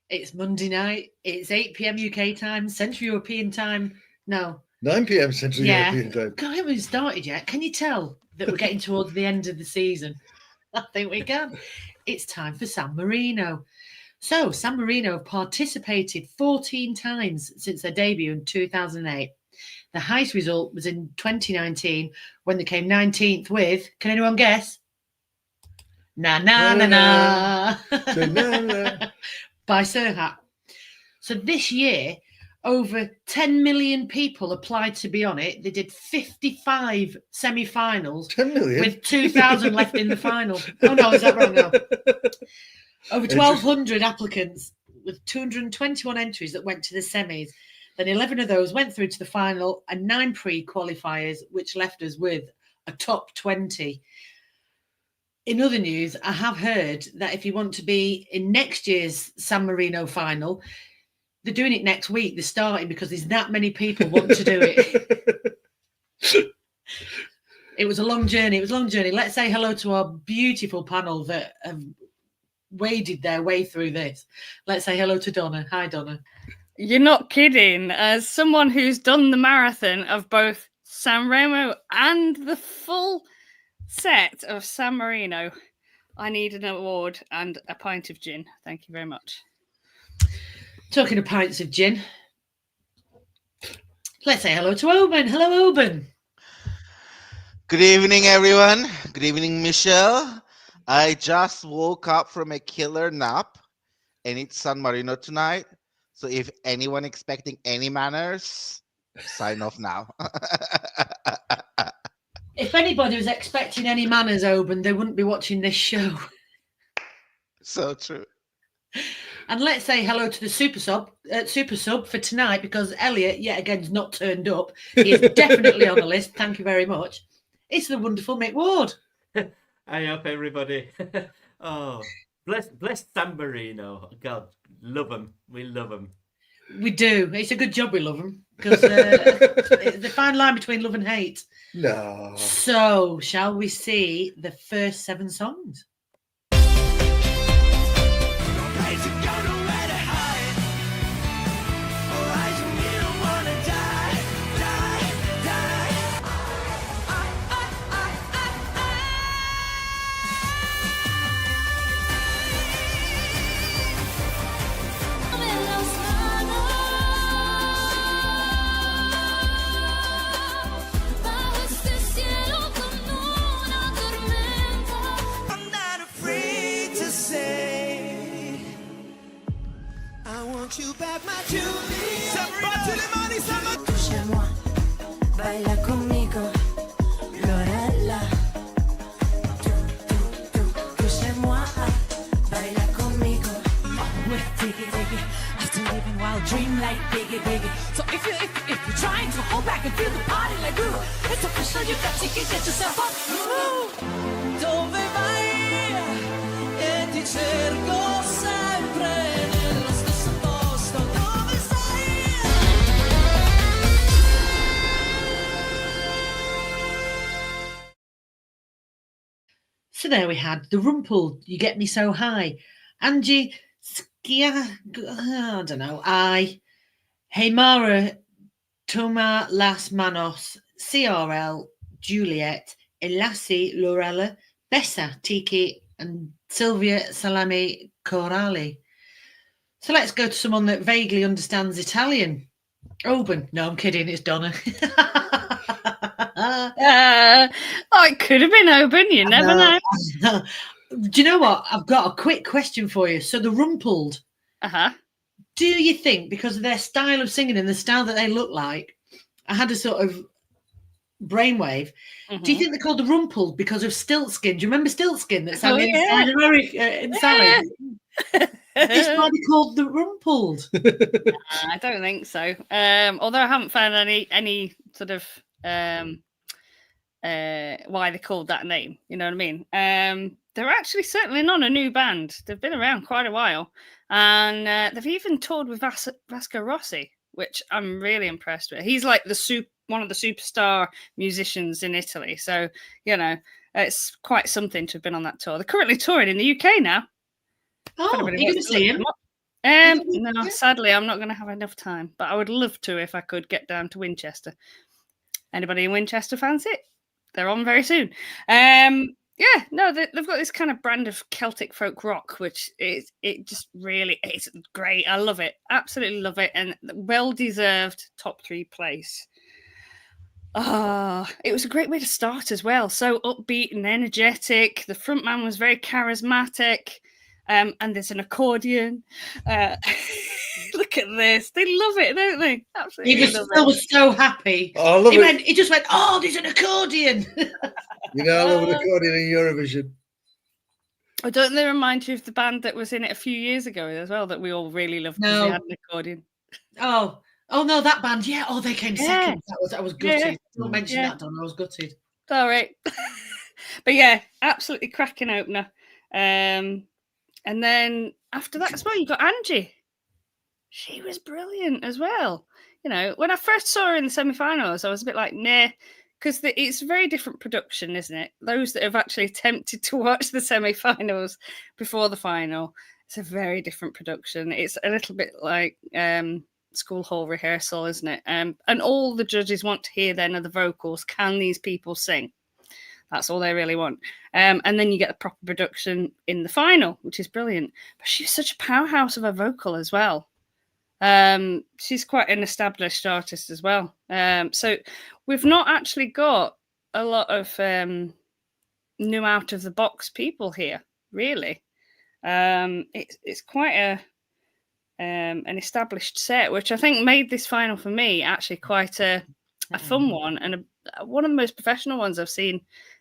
It's Monday night. It's 8 p.m. UK time, Central European time. No. 9 p.m. Central European time. God, I haven't even started yet. Can you tell that we're getting towards the end of the season? I think we can. It's time for San Marino. So, San Marino have participated 14 times since their debut in 2008. The highest result was in 2019 when they came 19th with, can anyone guess? Na na na na. By Serhat. So this year, over 10 million people applied to be on it. They did 55 semi-finals 10 million? with 2,000 left in the final. Oh no, is that wrong now? Over 1,200 applicants with 221 entries that went to the semis. Then 11 of those went through to the final and 9 pre-qualifiers, which left us with a top 20. In other news, I have heard that if you want to be in next year's San Marino final, they're doing it next week. They're starting because there's that many people want to do it. It was a long journey. Let's say hello to our beautiful panel that have waded their way through this. Let's say hello to Donna. Hi, Donna. You're not kidding. As someone who's done the marathon of both San Remo and the full set of San Marino, I need an award and a pint of gin. Thank you very much. Talking of pints of gin, let's say hello to Oban. Hello, Oban. Good evening, everyone. Good evening, Michelle. I just woke up from a killer nap, and it's San Marino tonight. So if anyone expecting any manners, sign off now. If anybody was expecting any manners, Oban, they wouldn't be watching this show. So true. And let's say hello to the super sub for tonight, because Elliot, yet again, has not turned up. He is definitely on the list. Thank you very much. It's the wonderful Mick Ward. Hi up, everybody. Oh, bless San Marino. God, love him. We love him. We do. It's a good job we love him, because the fine line between love and hate. No. So, shall we see the first 7 songs? You back my Julie. Touche-moi, baila conmigo, Lorella. Touche-moi, baila conmigo. Diggy, I still living wild dream like biggie. So if you're trying to hold back and feel the party like ooh, it's official, you got to get yourself up. Dove vai? E ti cerco sempre. So there we had the Rumpled, You Get Me So High, Angie Skia, I don't know, Heimara, Toma Las Manos, CRL, Juliet, Elassi, Lorella, Bessa, Tiki, and Silvia Salami Corali. So let's go to someone that vaguely understands Italian. Oban. No, I'm kidding, it's Donna. It could have been Oban, you never know. Do you know what? I've got a quick question for you. So the Rumpled, do you think, because of their style of singing and the style that they look like, I had a sort of brainwave. Do you think they're called the Rumpled because of Stiltskin? Do you remember Stiltskin that sang in America in Sally? It's why they called the Rumpled. I don't think so. Although I haven't found any sort of why they called that name. You know what I mean? They're actually certainly not a new band. They've been around quite a while, and they've even toured with Vasco Rossi, which I'm really impressed with. He's like one of the superstar musicians in Italy. So, you know, it's quite something to have been on that tour. They're currently touring in the UK now. Oh, are you going to see him? No, sadly, I'm not going to have enough time, but I would love to if I could get down to Winchester. Anybody in Winchester fancy it? They're on very soon. Yeah, no, they've got this kind of brand of Celtic folk rock, which is it's great. I love it, absolutely love it, and well deserved top 3 place. It was a great way to start as well. So upbeat and energetic. The front man was very charismatic. And there's an accordion. Look at this. They love it, don't they? Absolutely. He was so happy. I love it. He just went, oh, there's an accordion. You know, I love an accordion in Eurovision. Oh, don't they remind you of the band that was in it a few years ago as well that we all really loved because they had an accordion? Oh no, that band. Yeah. Oh, they came second. I was gutted. Yeah. Don't mention that, Donna. I was gutted. All right. But yeah, absolutely cracking opener. And then after that as well, you got Angie. She was brilliant as well. You know, when I first saw her in the semi-finals, I was a bit like, nah, because it's a very different production, isn't it? Those that have actually attempted to watch the semi-finals before the final, it's a very different production. It's a little bit like school hall rehearsal, isn't it? And all the judges want to hear then are the vocals. Can these people sing? That's all they really want. And then you get the proper production in the final, which is brilliant. But she's such a powerhouse of a vocal as well. She's quite an established artist as well. So we've not actually got a lot of new out-of-the-box people here, really. It's quite an established set, which I think made this final for me actually quite a fun one and one of the most professional ones I've seen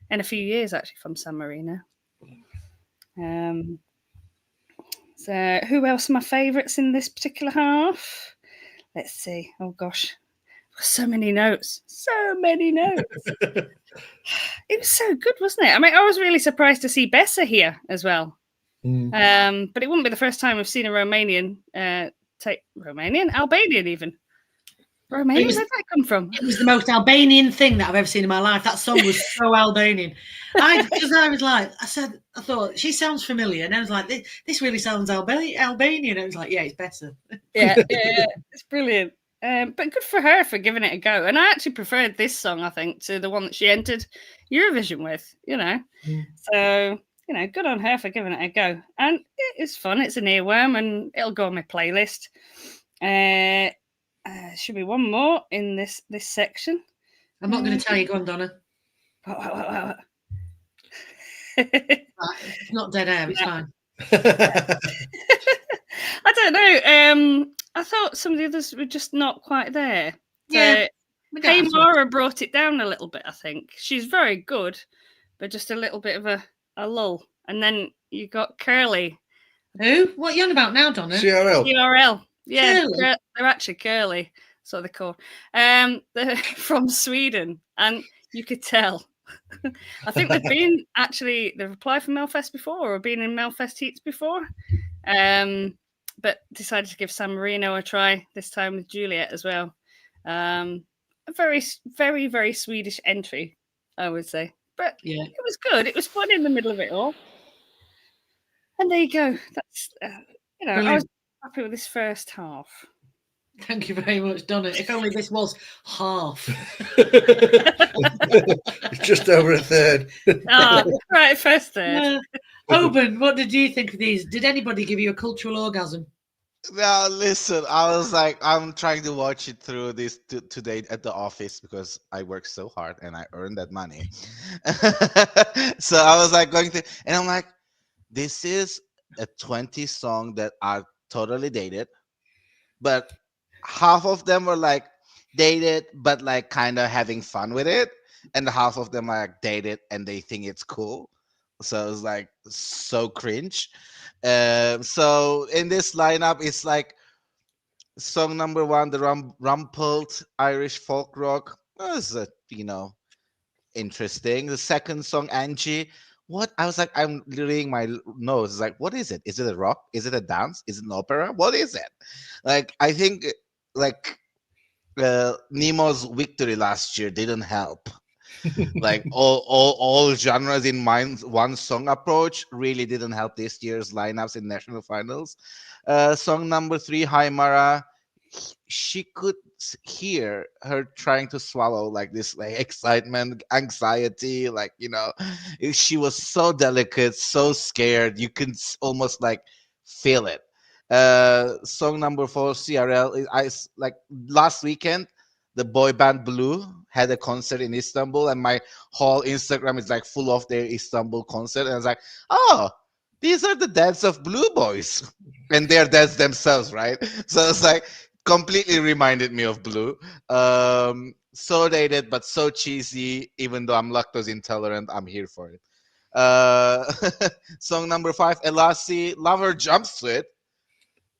in a few years, actually, from San Marino. So who else are my favourites in this particular half? Let's see. Oh, gosh. So many notes. It was so good, wasn't it? I mean, I was really surprised to see Bessa here as well. But it wouldn't be the first time we've seen a Romanian take Albanian even. Romanian, where'd that come from? It was the most Albanian thing that I've ever seen in my life. That song was so Albanian. I thought, she sounds familiar. And I was like, this really sounds Albanian. I was like, yeah, it's better. Yeah, it's brilliant. But good for her for giving it a go. And I actually preferred this song, I think, to the one that she entered Eurovision with, you know. So, you know, good on her for giving it a go. And it's fun. It's an earworm and it'll go on my playlist. Should be one more in this section. I'm not going to tell you. Go on, Donna. It's not dead air. It's fine. I don't know. I thought some of the others were just not quite there. Yeah. Hey Mara brought it down a little bit, I think. She's very good, but just a little bit of a lull. And then you got Curly. Who? What are you on about now, Donna? CRL. Yeah, Curly? they're actually Curly. So they're called. They're from Sweden, and you could tell. I think they've applied for Melfest before or been in Melfest heats before, but decided to give San Marino a try this time with Juliet as well. A very, very, very Swedish entry, I would say. But yeah, it was good. It was fun in the middle of it all. And there you go. That's, I was happy with this first half. Thank you very much, Donna. If only this was half. It's just over a third. Right, first third. Oban, what did you think of these? Did anybody give you a cultural orgasm? Now, listen, I was like, I'm trying to watch it through this today at the office because I work so hard and I earn that money. So I was like going through, and I'm like, this is a 20 song that are totally dated, but half of them were like dated, but like kind of having fun with it. And half of them are like dated and they think it's cool. So it's like so cringe. So in this lineup, it's like song number 1, the rumpled Irish folk rock. Was interesting. The second song, Angie. What? I was like, I'm reading my nose. It's like, what is it? Is it a rock? Is it a dance? Is it an opera? What is it? Like, I think like Nemo's victory last year didn't help. Like all genres in mind, one song approach really didn't help this year's lineups in national finals. Song number 3, Hi Mara, she could hear her trying to swallow like this, like excitement, anxiety, like she was so delicate, so scared, you can almost like feel it. Song number 4, CRL, like last weekend the boy band Blue had a concert in Istanbul, and my whole Instagram is like full of their Istanbul concert. And I was like, oh, these are the dads of Blue Boys, and they're dads themselves, right? So it's like completely reminded me of Blue. So dated, but so cheesy. Even though I'm lactose intolerant, I'm here for it. Song number 5, Elasi, love her jumpsuit.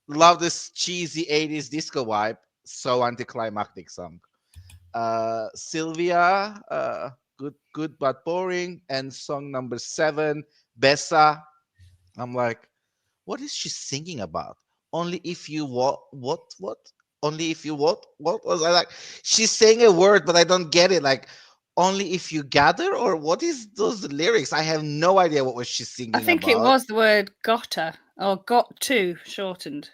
Love this cheesy 80s disco vibe. So anticlimactic song. Sylvia, good but boring. And song number 7, Bessa. I'm like, what is she singing about? Only if you what? Only if you what? What was I like? She's saying a word, but I don't get it. Like, only if you gather, or what is those lyrics? I have no idea what was she singing I think about. it was the word gotta or got to shortened.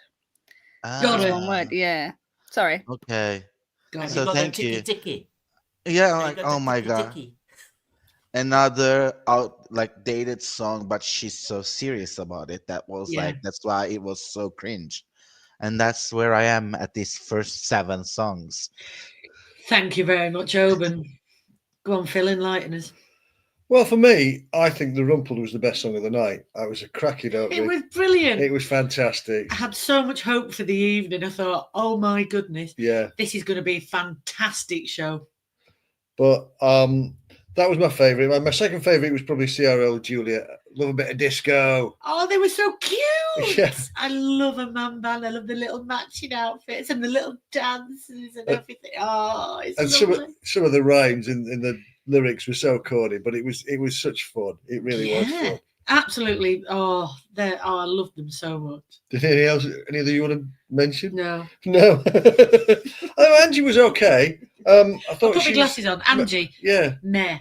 Got Just it. one word. Yeah. Sorry. Okay. Got So it. thank you. Ticky. Yeah, I'm You like, got oh the my ticky god. ticky. Another out like dated song, but she's so serious about it. That was Yeah. like, that's why it was so cringe. And that's where I am at these first 7 songs. Thank you very much, Oban. Go on, Phil, enlighten us. Well, for me, I think The Rumpled was the best song of the night. That was a cracking opening. It was brilliant. It was fantastic. I had so much hope for the evening. I thought, oh my goodness, Yeah, this is going to be a fantastic show. but that was my favourite. My second favourite was probably CRL Juliet. Love a bit of disco. Oh, they were so cute. Yeah. I love a man band. I love the little matching outfits and the little dances and everything. Oh, it's And lovely. some of the rhymes in the lyrics were so corny, but it was such fun. It really was fun. Absolutely. Oh, I love them so much. Did any other you want to mention? No. No. Oh, Angie was okay. I I'll thought put my she glasses on. Angie. Yeah. Meh.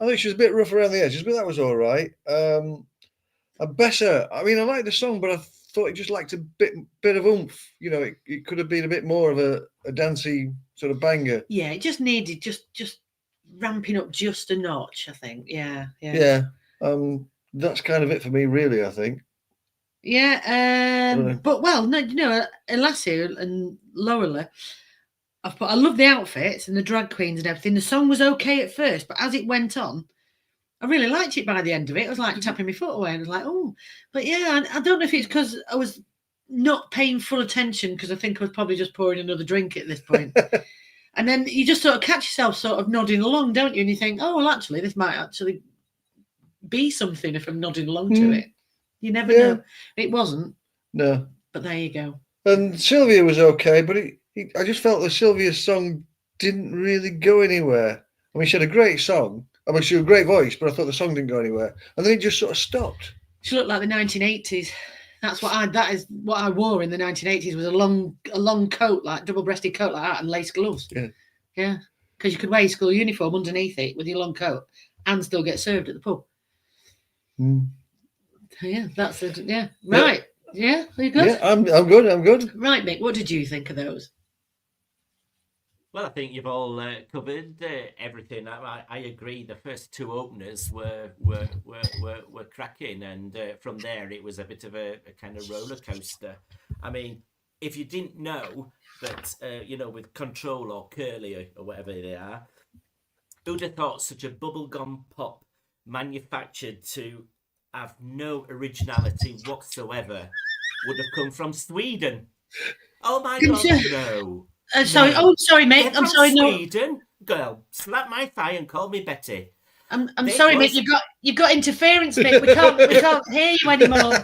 I think she was a bit rough around the edges, but that was all right. And Bessa, I mean, I liked the song, but I thought it just lacked a bit of oomph. You know, it could have been a bit more of a dancey sort of banger. Yeah, it just needed just ramping up just a notch, I think. Yeah. Yeah. That's kind of it for me, really, I think. Yeah. But well, no, Elassie and Lorela, I love the outfits and the drag queens and everything. The song was okay at first, but as it went on, I really liked it by the end of it. It was like tapping my foot away. And I was like, oh, but yeah, I don't know if it's because I was not paying full attention, because I think I was probably just pouring another drink at this point. And then you just sort of catch yourself sort of nodding along, don't you? And you think, oh, well, actually, this might actually be something if I'm nodding along to it. You never know. It wasn't. No. But there you go. And Sylvia was okay, but I just felt that Sylvia's song didn't really go anywhere. I mean, she had a great song. I mean, she had a great voice, but I thought the song didn't go anywhere. And then it just sort of stopped. She looked like the 1980s. That is what I wore in the 1980s, was a long coat, like double-breasted coat like that, and lace gloves. Yeah. Because you could wear your school uniform underneath it with your long coat and still get served at the pub. Yeah, that's it. Yeah. Right. Yeah, are you good? Yeah, I'm good. Right, Mick, what did you think of those? Well, I think you've all covered everything. I agree. The first 2 openers were cracking, and from there it was a bit of a kind of roller coaster. I mean, if you didn't know that, with Control or Curly or whatever they are, who'd have thought such a bubblegum pop manufactured to have no originality whatsoever would have come from Sweden? Oh my God, no. Sorry, no. Sorry, mate. I'm sorry. Sweden, girl, slap my thigh and call me Betty. I'm sorry, mate. You've got interference, mate. We can't hear you anymore.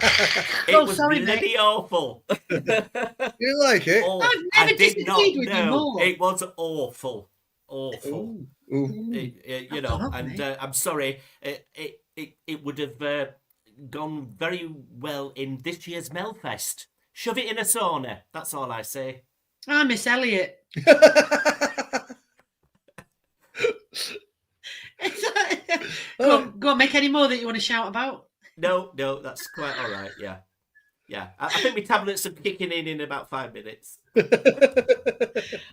It was bloody awful. You like it? Oh, I've never disagreed with you more. It was awful. Ooh. I'm sorry. It would have gone very well in this year's Melfest. Shove it in a sauna. That's all I say. I miss Elliot. Go on, make any more that you want to shout about. No, that's quite all right. Yeah. I think my tablets are kicking in about 5 minutes.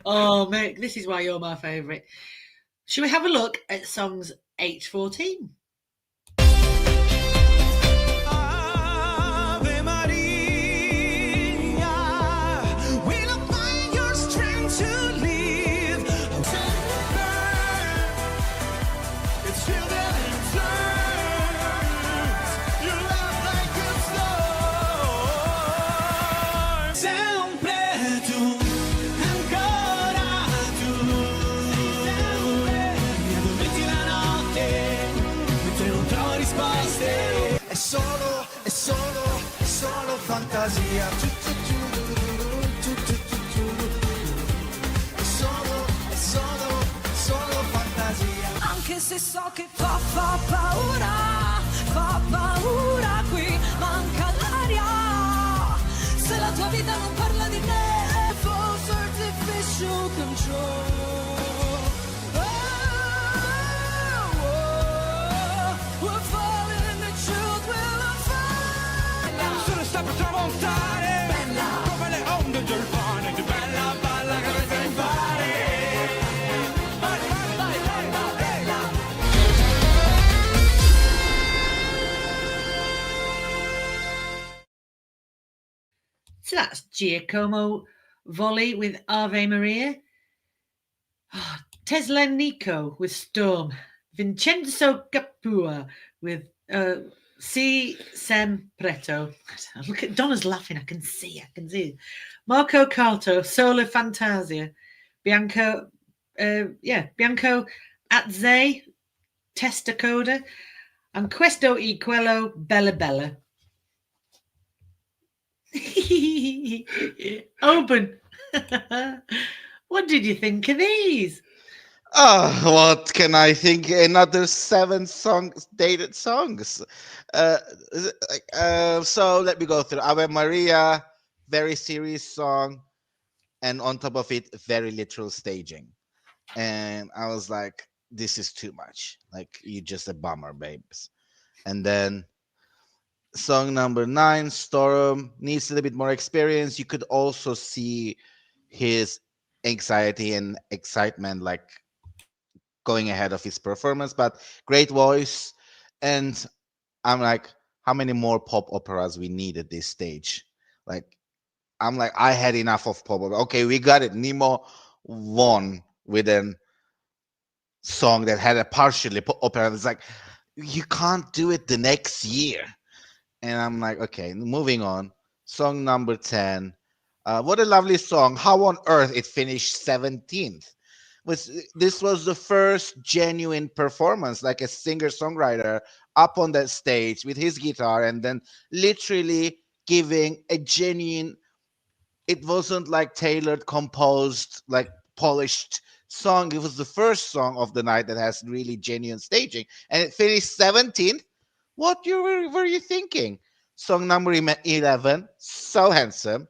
Oh, mate, this is why you're my favourite. Shall we have a look at songs H14? Ave Maria, will I find your strength to live? It's still that it turns. Your love like a star. Sempre tu, ancora tu. Mi addormenti la notte, mentre non trovo risposte. È solo fantasia. È solo fantasia. Anche se so che fa paura qui, manca l'aria. Se la tua vita non parla di me, false artificial control. We're falling in the truth, we'll find. Solo sta per tramontare, bella, come le onde del pane, che bella balla che avete in fare. Vai, bella. So that's Giacomo Volley with Ave Maria. Oh, Teslenico with Storm. Vincenzo Capua with Si Sempreto. Look at Donna's laughing. I can see it. Marco Carto, Sola Fantasia. Bianco Atze, Testacoda. And Questo e Quello Bella Bella. Open. What did you think of these? Oh, what can I think? Another 7 dated songs. So let me go through. Ave Maria, very serious song, and on top of it, very literal staging. And I was like, this is too much. Like, you're just a bummer, babes. And then song number 9, Storm, needs a little bit more experience. You could also see his anxiety and excitement, like, going ahead of his performance, but great voice. And I'm like, how many more pop operas we need at this stage? Like, I'm like, I had enough of pop opera. Okay, we got it. Nemo won with a song that had a partially pop opera. It's like, you can't do it the next year. And I'm like, okay, moving on. Song number 10. What a lovely song. How on earth it finished 17th? This was the first genuine performance, like a singer-songwriter up on that stage with his guitar, and then literally giving a genuine, it wasn't like tailored, composed, like polished song. It was the first song of the night that has really genuine staging, and it finished 17th. What were you thinking? Song number 11, so handsome.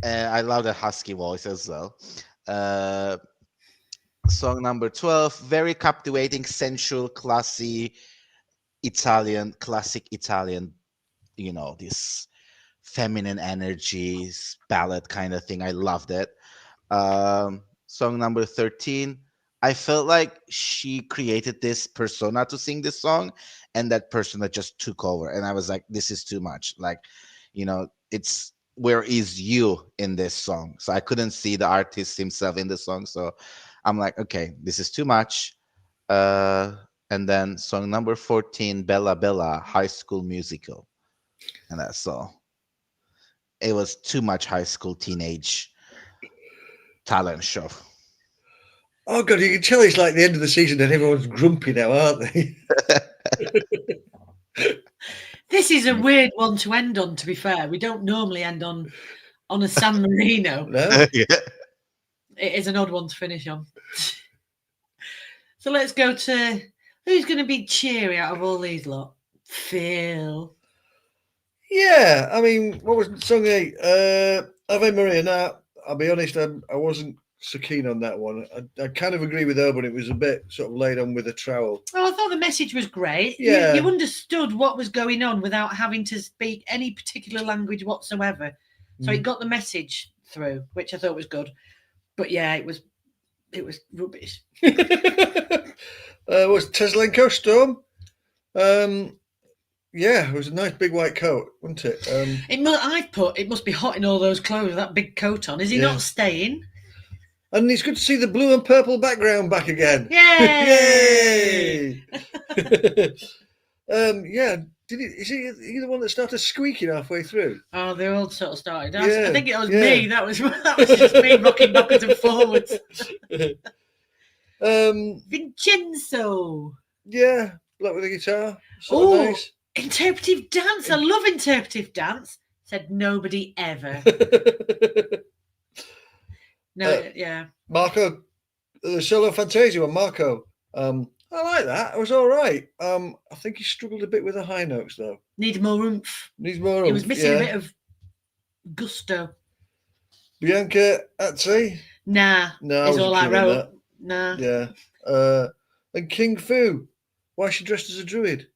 I love the husky voice as well. Song number 12, very captivating, sensual, classy classic Italian, this feminine energies, ballad kind of thing. I loved it. Song number 13, I felt like she created this persona to sing this song, and that persona just took over. And I was like, this is too much. Like, it's, where is you in this song? So I couldn't see the artist himself in the song. So I'm like, okay, this is too much. And then song number 14, Bella Bella, High School Musical. And that's all. It was too much high school teenage talent show. Oh God, you can tell it's like the end of the season and everyone's grumpy now, aren't they? This is a weird one to end on, to be fair. We don't normally end on a San Marino. No. Yeah. It is an odd one to finish on. So let's go to who's going to be cheery out of all these lot? Phil. Yeah, I mean, what was song 8? Ave Maria. Now, I'll be honest, I wasn't so keen on that one. I kind of agree with her, but it was a bit sort of laid on with a trowel. Oh, I thought the message was great. Yeah. You understood what was going on without having to speak any particular language whatsoever. So it got the message through, which I thought was good. But yeah, it was rubbish. Was Teslenko Storm? Yeah, it was a nice big white coat, wasn't it? It must be hot in all those clothes with that big coat on. Is he not staying? And it's good to see the blue and purple background back again. Yay! Yay! Yeah. Is he the one that started squeaking halfway through? Oh, they all sort of started. Yeah, I think it was yeah. me. That was just me rocking backwards and forwards. Vincenzo. Yeah, black with a guitar. Oh, Nice. interpretive dance. I love interpretive dance. Said nobody ever. No, yeah. Marco, the solo Fantasia one, Marco. I like that. It was all right. I think he struggled a bit with the high notes though. Needs more oomph. Needs more. He was missing a bit of gusto. Bianca Atze. Nah. No, Is all I wrote. That. Nah. Yeah. And King Fu. Why is she dressed as a druid?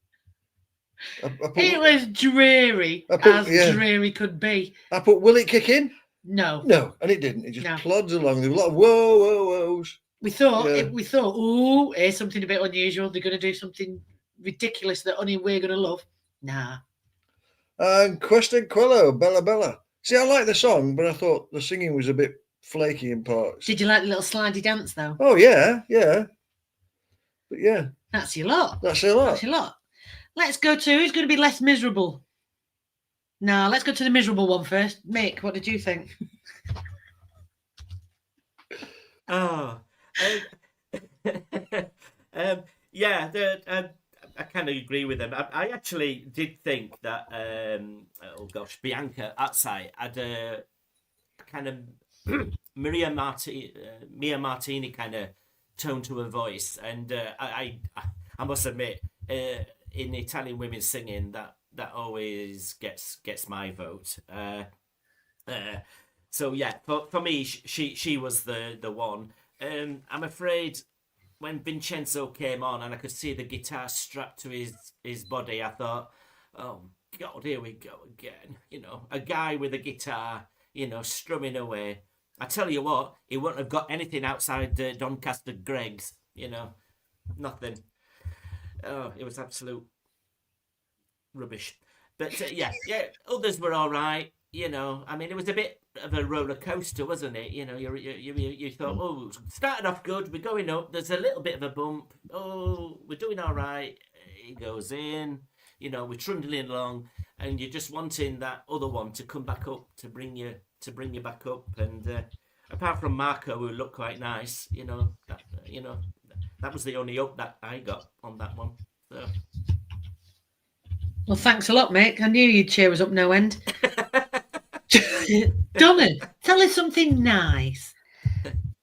It was dreary, dreary could be. I put, will it kick in? No, and it didn't. It just plods along. There were a lot of whoas. We thought, ooh, here's something a bit unusual. They're going to do something ridiculous that only we're going to love. Nah. And Cuesta Quello, Bella Bella. See, I like the song, but I thought the singing was a bit flaky in parts. Did you like the little slidey dance though? Oh yeah. But yeah, that's your lot. That's your lot. That's your lot. Let's go to who's going to be less miserable. No, let's go to the miserable one first. Mick, what did you think? Oh, yeah, I kind of agree with them. I actually did think that, Bianca Atzai had a kind of Mia Martini kind of tone to her voice, and I must admit, in Italian women singing, that always gets my vote. So yeah, for me, she was the one. I'm afraid when Vincenzo came on and I could see the guitar strapped to his body, I thought, oh God, here we go again. A guy with a guitar, strumming away. I tell you what, he wouldn't have got anything outside Doncaster Greg's, nothing. Oh, it was absolute rubbish. But yeah, others were all right. I mean, it was a bit of a roller coaster, wasn't it? You thought, oh, started off good, we're going up. There's a little bit of a bump. Oh, we're doing all right. It goes in. We're trundling along, and you're just wanting that other one to come back up to bring you back up. And apart from Marco, who looked quite nice, that was the only up that I got on that one. So. Well, thanks a lot, Mick. I knew you'd cheer us up no end. Donna, tell us something nice.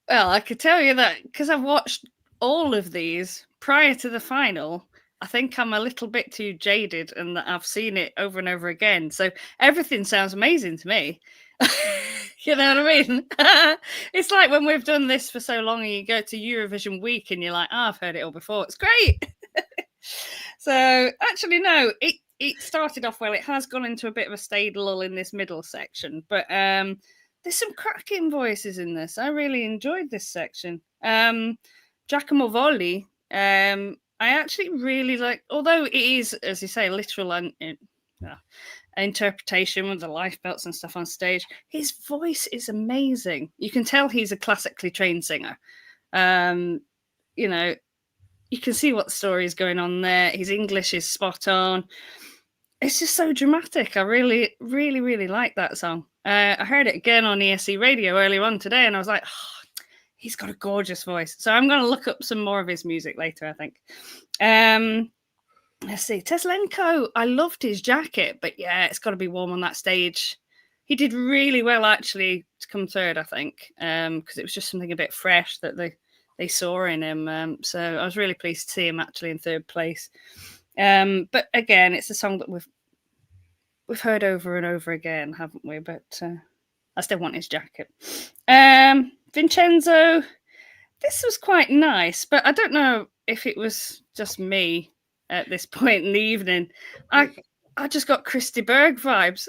Well, I could tell you that because I've watched all of these prior to the final. I think I'm a little bit too jaded and that I've seen it over and over again. So everything sounds amazing to me. You know what I mean? It's like when we've done this for so long and you go to Eurovision week and you're like, I've heard it all before. It's great. So actually, no, it started off well. It has gone into a bit of a staid lull in this middle section, but there's some cracking voices in this. I really enjoyed this section. Giacomo Volli, I actually really like, although it is, as you say, literal interpretation with the life belts and stuff on stage, his voice is amazing. You can tell he's a classically trained singer. You can see what the story is going on there. His English is spot on. It's just so dramatic. I really, really, really like that song. I heard it again on ESC radio earlier on today, and I was like, oh, he's got a gorgeous voice. So I'm going to look up some more of his music later, I think. Let's see. Teslenko, I loved his jacket, but yeah, it's got to be warm on that stage. He did really well, actually, to come third, I think, because it was just something a bit fresh that they saw in him. So I was really pleased to see him actually in third place. But again, it's a song that we've heard over and over again, haven't we? But I still want his jacket. Vincenzo, this was quite nice, but I don't know if it was just me at this point in the evening. I just got Christy Berg vibes.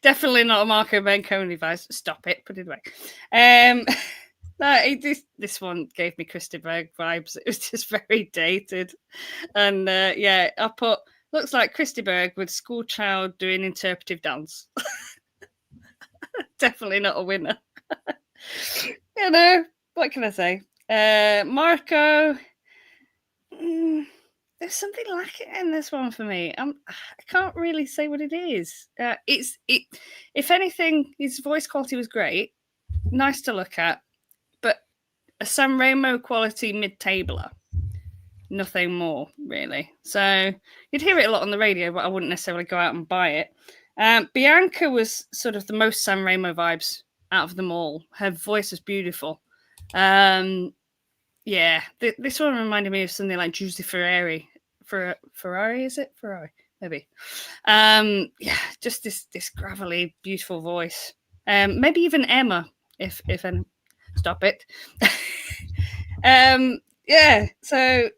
Definitely not a Marco Benconi vibes. Stop it. Put it away. No, this one gave me Christy Berg vibes. It was just very dated. And yeah, I put, looks like Christy Berg with school child doing interpretive dance. Definitely not a winner. You know, what can I say? Marco, there's something lacking in this one for me. I can't really say what it is. If anything, his voice quality was great, nice to look at, but a Sanremo quality mid-tabler. Nothing more, really. So you'd hear it a lot on the radio, but I wouldn't necessarily go out and buy it. Bianca was sort of the most Sanremo vibes out of them all. Her voice was beautiful. Yeah, this one reminded me of something like Giuseppe Ferrari. Ferrari, is it? Ferrari, maybe. Yeah, just this gravelly, beautiful voice. Maybe even Emma, if any. Stop it. Yeah, so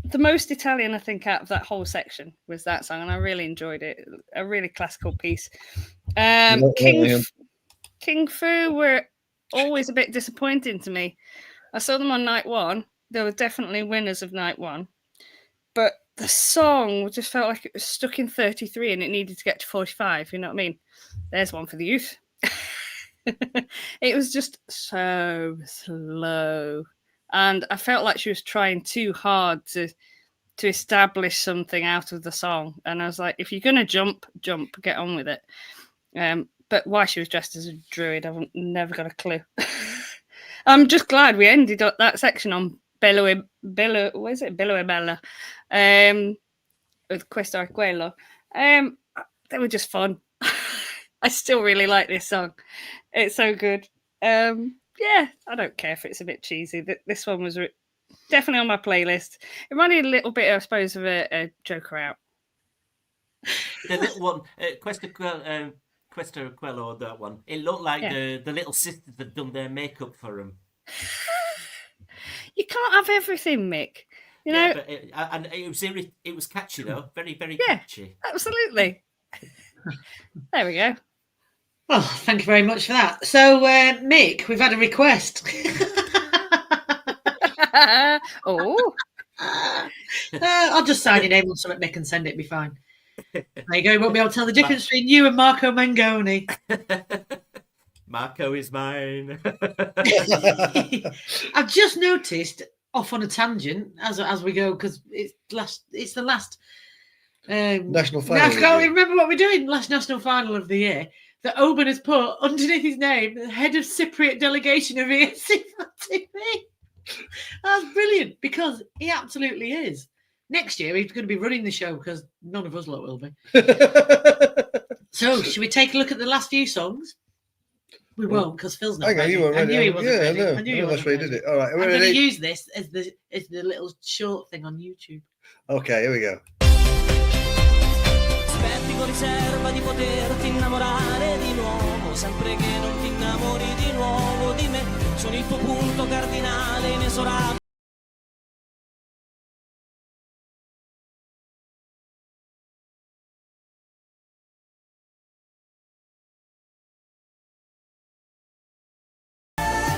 the most Italian, I think, out of that whole section was that song, and I really enjoyed it. A really classical piece. King Fu were always a bit disappointing to me. I saw them on night one. They were definitely winners of night one. But the song just felt like it was stuck in 33 and it needed to get to 45. You know what I mean? There's one for the youth. It was just so slow. And I felt like she was trying too hard to establish something out of the song. And I was like, if you're going to jump, get on with it. But why she was dressed as a druid, I've never got a clue. I'm just glad we ended up that section on Bello e Bella, with Questo è Quello. They were just fun. I still really like this song. It's so good. Yeah, I don't care if it's a bit cheesy. This one was definitely on my playlist. It reminded me a little bit, I suppose, of a Joker Out. The little one, Questo Quello, that one. It looked like the little sisters had done their makeup for him. You can't have everything, Mick. You know, but it was catchy though, very, very catchy. Absolutely. There we go. Well, thank you very much for that. So, Mick, we've had a request. Oh. I'll just sign your name on something, Mick, and send it. Be fine. There you go. You won't be able to tell the difference between you and Marco Mengoni. Marco is mine. I've just noticed, off on a tangent as we go, because it's the last national final. I can't remember what we're doing. Last national final of the year. That Oban has put underneath his name, the head of Cypriot delegation of ESC2025. That's brilliant, because he absolutely is. Next year, he's going to be running the show because none of us lot will be. So, should we take a look at the last few songs? We won't, because Phil's not ready. I knew he wasn't ready. I knew he wasn't ready. Did it. All right, I'm going to use this as the little short thing on YouTube. Okay, here we go. Aspetti con riserva di poterti innamorare di nuovo, sempre che non ti innamori di nuovo di me, sono il tuo punto cardinale inesorabile.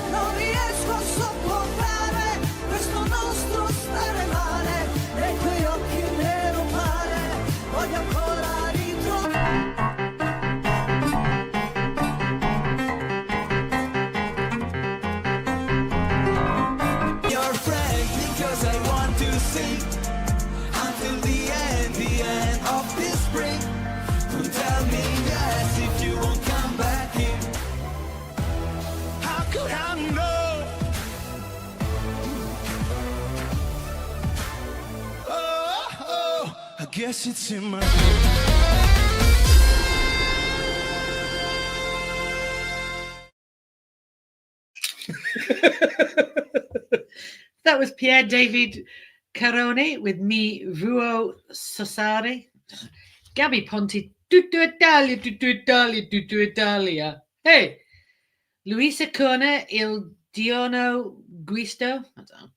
Non riesco a sopportare questo nostro stare male, e quei occhi nero male, voglio ancora You're afraid because I want to sing until the end of this spring. Don't tell me yes if you won't come back here. How could I know? Oh, I guess it's in my That was Pierre David Caroni with Mi Vuo Sosari. Gabby Ponte, tutto Italia, tutto Italia, tutto Italia. Hey, Luisa Corner, Il Diono Guisto,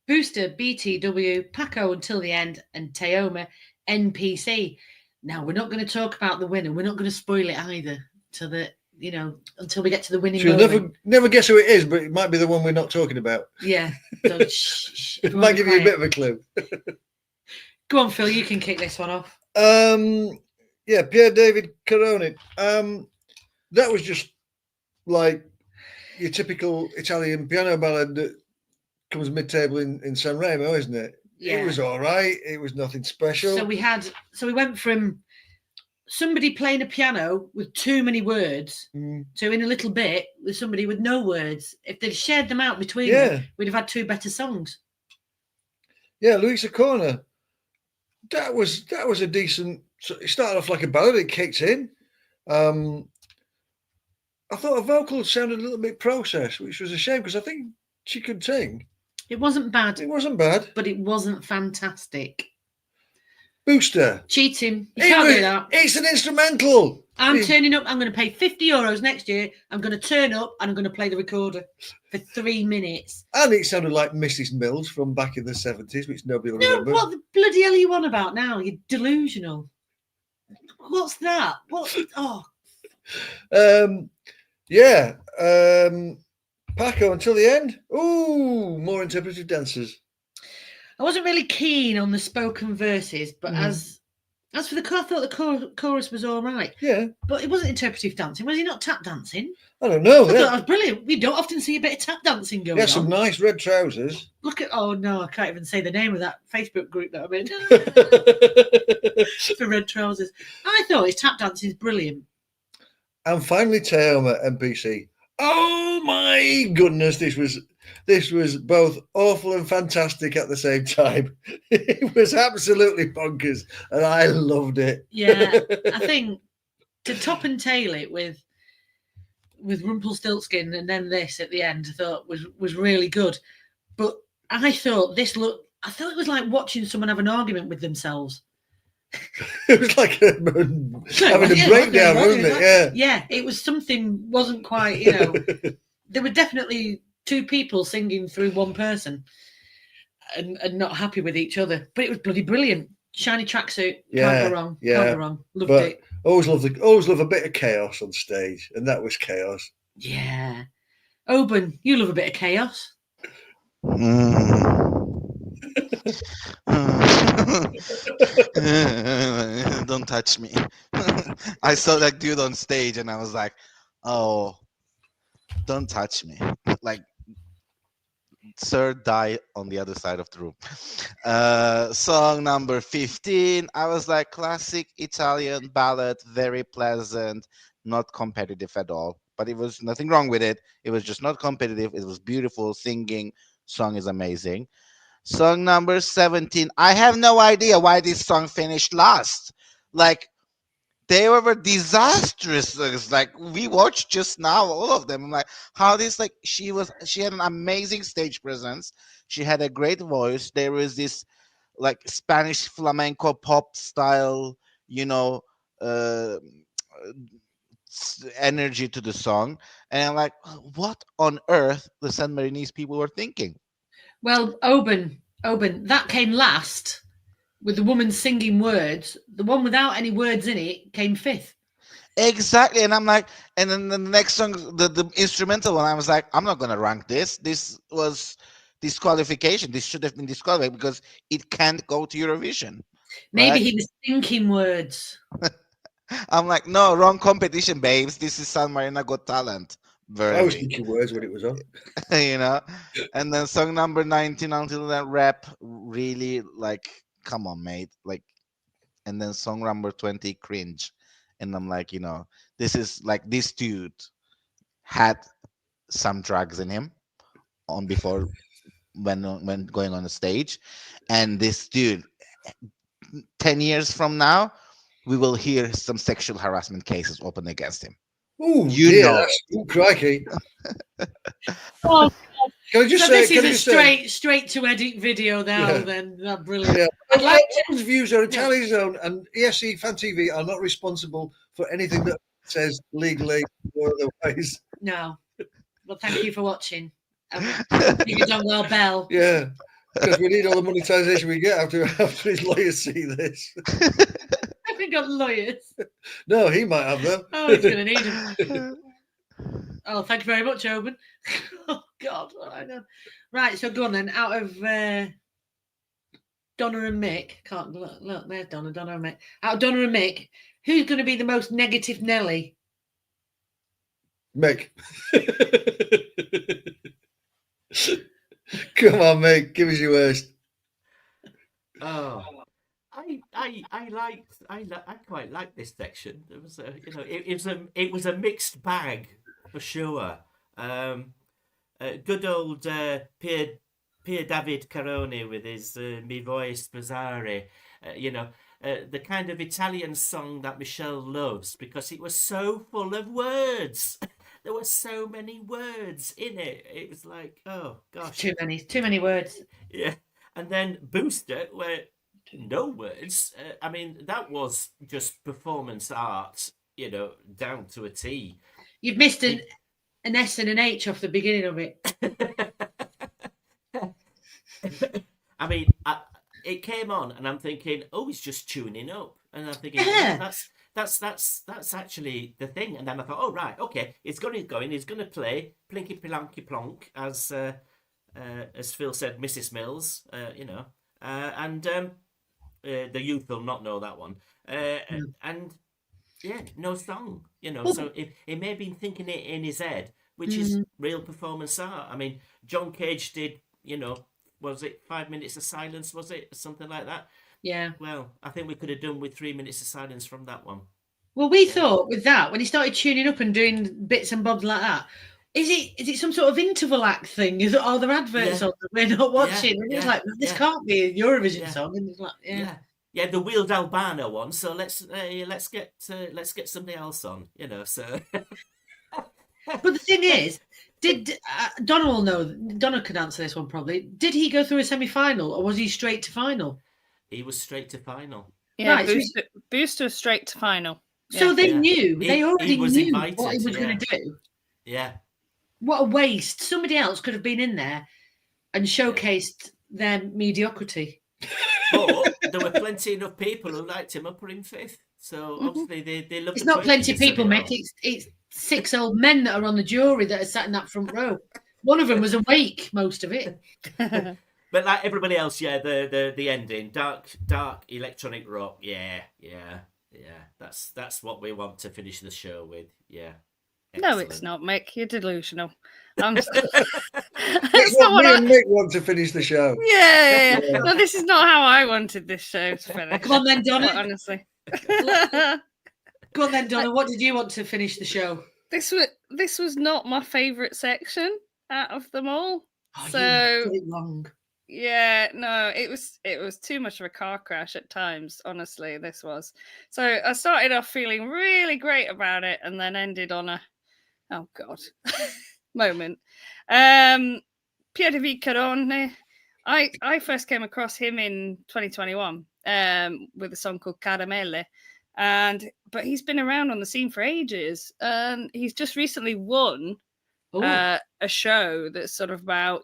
Booster, BTW, Paco Until the End, and Teoma, NPC. Now, we're not going to talk about the winner. We're not going to spoil it either until we get to the winning So you'll moment. never guess who it is, but it might be the one we're not talking about. Yeah. So, shh, It might give you a bit of a clue. Go on, Phil. You can kick this one off. Yeah, Pier David Caroni. That was just like your typical Italian piano ballad that comes mid-table in San Remo, isn't it? Yeah. It was all right. It was nothing special. So we went from somebody playing a piano with too many words to in a little bit with somebody with no words. If they'd shared them out between them, we'd have had two better songs. Yeah, Luisa Corner. That was a decent. So it started off like a ballad. It kicked in. I thought her vocal sounded a little bit processed, which was a shame because I think she could sing. It wasn't bad. It wasn't bad, but it wasn't fantastic. Booster. Cheating. You can't do that. It's an instrumental. I'm turning up. I'm going to pay €50 next year. I'm going to turn up and I'm going to play the recorder for 3 minutes. And it sounded like Mrs. Mills from back in the 70s, which nobody will remember. What the bloody hell are you on about now? You're delusional. What's that? What? Oh. Yeah. Paco Until the End. Ooh, more interpretive dancers. I wasn't really keen on the spoken verses, but as for the chorus, I thought the chorus was all right. Yeah. But it wasn't interpretive dancing. Was he not tap dancing? I don't know. I thought that was brilliant. We don't often see a bit of tap dancing going on. Yeah, some nice red trousers. Look at, oh no, I can't even say the name of that Facebook group that I'm in. For red trousers. I thought his tap dancing is brilliant. And finally, Teoma, NPC. Oh my goodness, this was both awful and fantastic at the same time. It was absolutely bonkers, and I loved it. Yeah, I think to top and tail it with Rumpelstiltskin and then this at the end, I thought was really good. But I thought it was like watching someone have an argument with themselves. It was like having a breakdown, wasn't it? Yeah. Yeah, it was something wasn't quite, there were definitely two people singing through one person and not happy with each other. But it was bloody brilliant. Shiny tracksuit. Can't go wrong. Yeah. Can't go wrong. Loved it. Always love a bit of chaos on stage, and that was chaos. Yeah. Oban, you love a bit of chaos. Don't touch me. I saw that dude on stage and I was like, oh, don't touch me. Like, sir, die on the other side of the room. Song number 15. I was like, classic Italian ballad, very pleasant, not competitive at all. But it was nothing wrong with it. It was just not competitive. It was beautiful singing. Song is amazing. Song number 17. I have no idea why this song finished last. Like, they were disastrous. It's like, we watched just now all of them. I'm like, how this, like, she had an amazing stage presence. She had a great voice. There was this like Spanish flamenco pop style, energy to the song. And I'm like, what on earth the San Marinese people were thinking? Well, Oban, that came last with the woman singing words. The one without any words in it came fifth. Exactly. And I'm like, and then the next song, the instrumental one, I was like, I'm not going to rank this. This was disqualification. This should have been disqualified because it can't go to Eurovision. Maybe he was thinking words. I'm like, no, wrong competition, babes. This is San Marino Got Talent. I was thinking words when it was on. And then song number 19, Until That Rap, really, like, come on, mate. Like, and then song number 20, Cringe. And I'm like, this is like, this dude had some drugs in him before when going on the stage. And this dude, 10 years from now, we will hear some sexual harassment cases open against him. Oh, crikey. Oh, can I just so say, this is a straight to edit video now. Yeah. Then brilliant. Yeah, I'd like to. Those views are Italian zone, and ESC Fan TV are not responsible for anything that says legally or otherwise. No. Well, thank you for watching. You done well, Bell. Yeah, because we need all the monetization we get after his lawyers see this. Have we got lawyers? No, he might have them. Oh, he's going to need them. Oh, thank you very much, Oban. Oh, God. I know. Right, so go on then. Out of Donna and Mick, can't look, there's Donna and Mick. Out of Donna and Mick, who's going to be the most negative Nelly? Mick. Come on, Mick, give us your worst. Oh, I quite like this section. It was it was a mixed bag for sure. Good old Pier David Caroni with his Mi Voi Sposare, the kind of Italian song that Michelle loves because it was so full of words. There were so many words in it. It was like, oh gosh, Too many words. yeah. And then Booster, where no words. I mean, that was just performance art, down to a T. You've missed an S and an H off the beginning of it. I mean, it came on, and I'm thinking, oh, he's just tuning up, and I'm thinking, Yeah. that's actually the thing. And then I thought, oh right, okay, he's going to play Plinky Plonky Plonk as Phil said, Mrs. Mills, and the youth will not know that one, and yeah, no song, so he may have been thinking it in his head, which is real performance art. I mean, John Cage did, was it 5 minutes of silence? Was it something like that? Yeah. Well, I think we could have done with 3 minutes of silence from that one. Well, we thought with that, when he started tuning up and doing bits and bobs like that, is it some sort of interval act thing? Is it all their adverts on that we're not watching? And it's like, this can't be a Eurovision song. And it's like, yeah, the Wheeled Albano one. So let's get something else on, So. But the thing is, did Donna will know? Donna could answer this one probably. Did he go through a semi-final or was he straight to final? He was straight to final. Yeah, Right, Booster straight to final. So they knew. They already was knew invited, what he was going to do. Yeah. What a waste. Somebody else could have been in there and showcased their mediocrity. But there were plenty enough people who liked him up in fifth. So obviously they love. It's not plenty of people, Mick. It's 6 old men that are on the jury that are sat in that front row. One of them was awake most of it. But like everybody else, yeah, the ending, dark electronic rock, yeah. That's what we want to finish the show with. Yeah. No, it's not, Mick. You're delusional. That's what me and Mick want to finish the show. Yeah. No, this is not how I wanted this show to finish. Come on then, Donna. Honestly. Go on then, Donna. What did you want to finish the show? This was not my favourite section out of them all. Oh, so you got it wrong. Yeah, no, it was too much of a car crash at times, honestly, this was. So I started off feeling really great about it and then ended on a oh god moment. Pier David Caroni, I first came across him in 2021 with a song called Caramelle. But he's been around on the scene for ages. He's just recently won a show that's sort of about,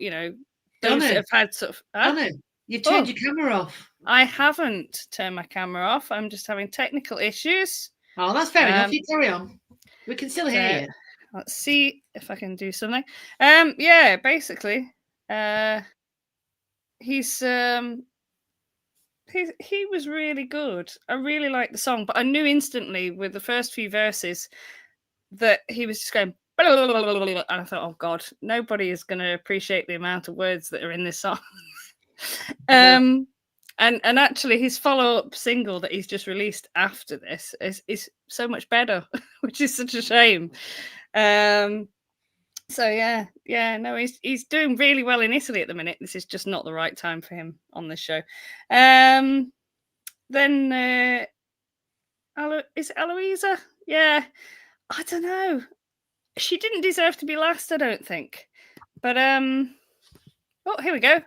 those that have had sort of... Anna, you've turned your camera off. I haven't turned my camera off. I'm just having technical issues. Oh, that's fair enough. You carry on. We can still hear you. Let's see if I can do something. Yeah, basically, he was really good. I really liked the song, but I knew instantly with the first few verses that he was just going, and I thought, oh God, nobody is going to appreciate the amount of words that are in this song. And actually his follow-up single that he's just released after this is so much better, which is such a shame. So no, he's doing really well in Italy at the minute. This is just not the right time for him on this show. Then is it Eloisa? Yeah, I don't know. She didn't deserve to be last, I don't think. But oh, here we go.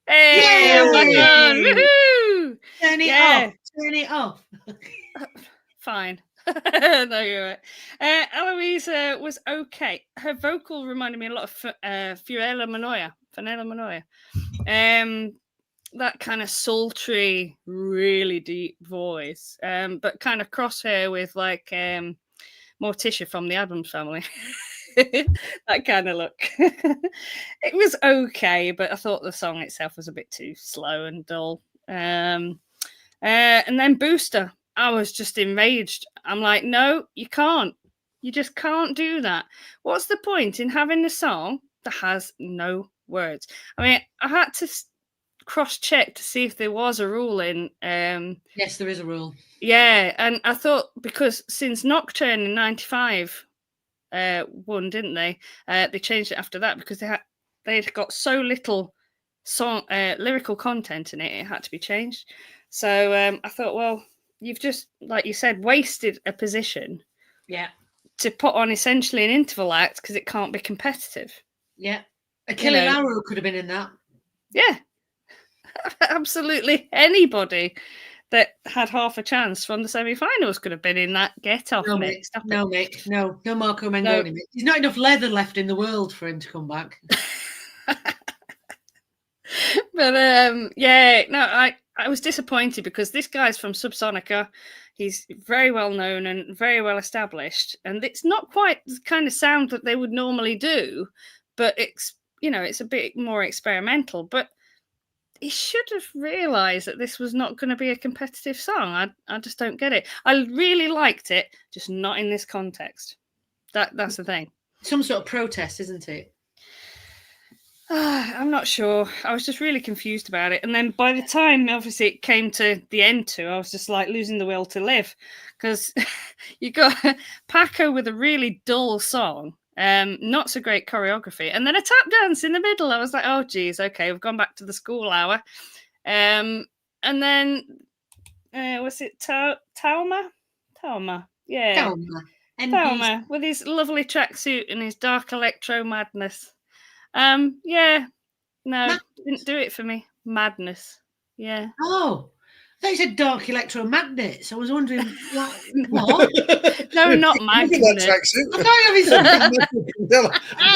Hey, I'm back on. Woohoo! Turn it Yeah. off. Turn it off. Fine. No, you're right. Eloise was okay. Her vocal reminded me a lot of Fenella Manoia. That kind of sultry, really deep voice, but kind of crosshair with like Morticia from the Addams Family. That kind of look. It was okay, but I thought the song itself was a bit too slow and dull. And then Booster, I was just enraged. I'm like, no, you can't. You just can't do that. What's the point in having a song that has no words? I mean, I had to cross-check to see if there was a rule in. Yes, there is a rule. Yeah, and I thought because since Nocturne in '95 won, didn't they? They changed it after that because they'd got so little song lyrical content in it. It had to be changed. So I thought, well, you've just, like you said, wasted a position. Yeah. To put on essentially an interval act because it can't be competitive. Yeah. A Killing Arrow could have been in that. Yeah. Absolutely anybody that had half a chance from the semi-finals could have been in that. Get off, No, Mick. Mick. No Marco Mengoni. No. There's not enough leather left in the world for him to come back. But I was disappointed because this guy's from Subsonica. He's very well known and very well established, and it's not quite the kind of sound that they would normally do, but it's a bit more experimental. But he should have realised that this was not going to be a competitive song. I just don't get it. I really liked it, just not in this context. That's the thing. Some sort of protest, isn't it? I'm not sure. I was just really confused about it. And then by the time, obviously, it came to the end too, I was just like losing the will to live. Because you got Paco with a really dull song, not so great choreography, and then a tap dance in the middle. I was like, oh, geez, okay, we've gone back to the school hour. And then, was it Tauma? Yeah. Tauma, with his lovely tracksuit and his dark electro madness. Didn't do it for me. Madness. Yeah. Oh, I thought you said dark electro madness. I was wondering what? No, not madness. I thought you had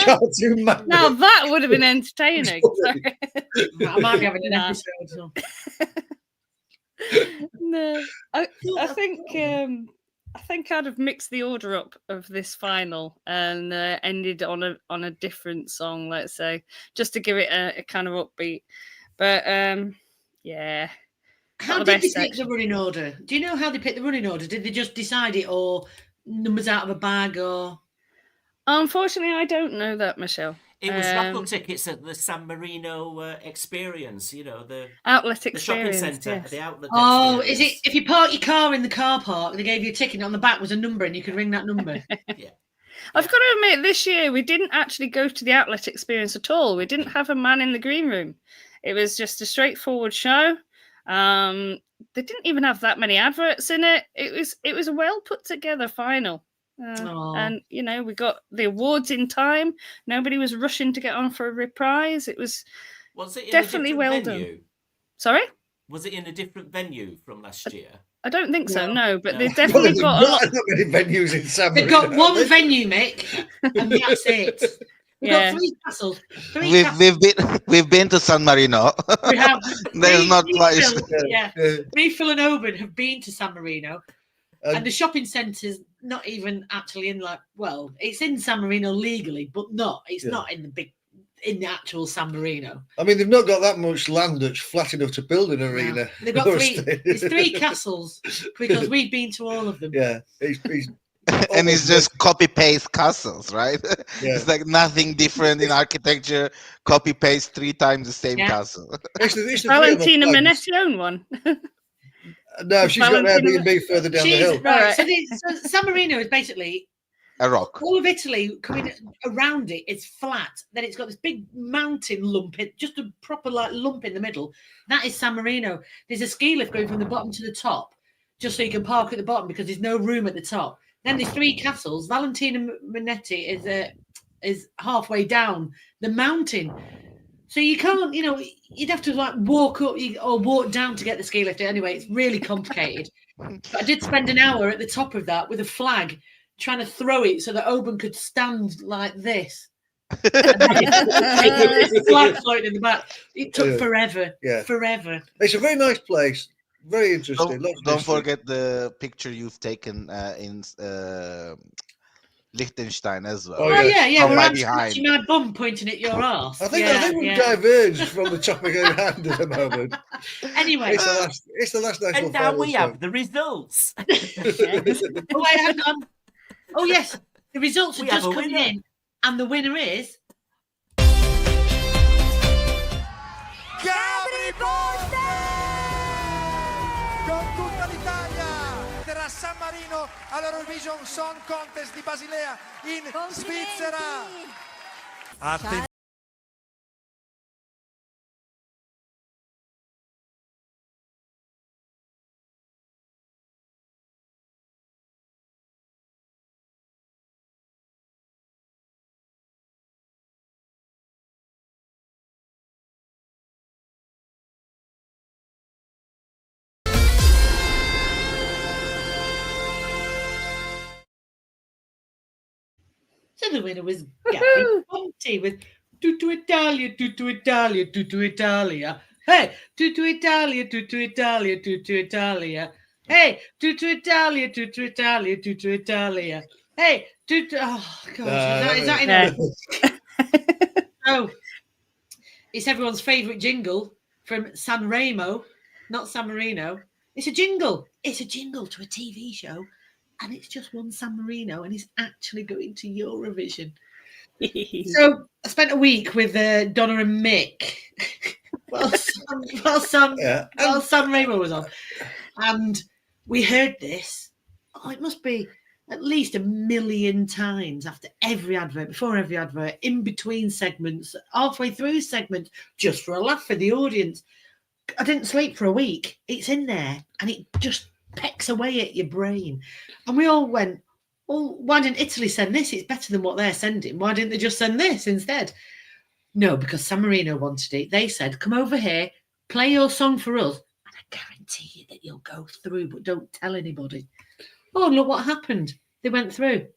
cartoon madness. Now that would have been entertaining. I might be having an episode. So. No, I think I'd have mixed the order up of this final and ended on a different song, let's say, just to give it a kind of upbeat. But yeah. How did they pick the running order? Do you know how they picked the running order? Did they just decide it, or numbers out of a bag, or? Unfortunately, I don't know that, Michelle. It was raffle tickets at the San Marino experience, the outlet experience, the shopping centre, yes. the outlet. Oh, experience. Is it if you park your car in the car park, they gave you a ticket, and on the back was a number, and you could ring that number? Yeah. I've got to admit, this year we didn't actually go to the outlet experience at all. We didn't have a man in the green room. It was just a straightforward show. They didn't even have that many adverts in it. It was a well put together final. And we got the awards in time. Nobody was rushing to get on for a reprise. It was it definitely well venue? done. Sorry? Was it in a different venue from last year? I don't think so, no. But they've Well, definitely they've got not many venues in San Marino. They've got one venue, Mick, and that's it. We've got 3 castles. We've been to San Marino. We have. There's not twice. Me, Phil, and Oban have been to San Marino, and the shopping centre's not even actually in it's in San Marino legally, but it's not in the actual San Marino. I mean, they've not got that much land that's flat enough to build an arena. No. They've got 3. There's 3 castles because we've been to all of them. Yeah, and it's just copy-paste castles, right? Yeah. It's like nothing different in architecture. Copy-paste 3 times the same castle. Valentina Minetti owned one. No, she's got an Airbnb further down the hill. Right. So San Marino is basically a rock. All of Italy coming around it is flat. Then it's got this big mountain lump, just a proper lump in the middle. That is San Marino. There's a ski lift going from the bottom to the top, just so you can park at the bottom because there's no room at the top. Then there's 3 castles. Valentina Minetti is halfway down the mountain. So you can't, you'd have to like walk up or walk down to get the ski lift. Anyway, it's really complicated. But I did spend an hour at the top of that with a flag trying to throw it so that Oban could stand like this. Flag floating in the back. It took forever. Yeah. Forever. It's a very nice place. Very interesting. Don't forget the picture you've taken in Liechtenstein as well. Oh, Oh yeah. From We're my actually behind. my bum pointing at your arse. I think we've diverged from the topic at hand at the moment. Anyway, It's the last national And now final we song. have the results. oh wait, hang on. Oh yes, the results are We have just a coming winner. in, and the winner is con tutta l'Italia tra San Marino all'Eurovision Song Contest di Basilea in Svizzera. so the winner was Gabby Ponti with Tutto Italia, Tutto Italia, Tutto Italia. Hey, Tutto Italia, Tutto Italia, Tutto Italia. Hey, Tutto Italia, Tutto Italia, Tutto Italia. Hey, Tutto. Oh gosh, is that enough? Oh, it's everyone's favourite jingle from San Remo, not San Marino. It's a jingle. It's a jingle to a TV show, and it's just won San Marino, and it's actually going to Eurovision. So I spent a week with Donna and Mick while San Remo was on, and we heard this. Oh, it must be at least 1 million times after every advert, before every advert, in between segments, halfway through segments, just for a laugh for the audience. I didn't sleep for a week. It's in there, and it just pecks away at your brain. And we all went, well, why didn't Italy send this? It's better than what they're sending. Why didn't they just send this instead? No, because San Marino wanted it. They said, come over here, play your song for us, and I guarantee you that you'll go through, but don't tell anybody. Oh, look what happened. They went through.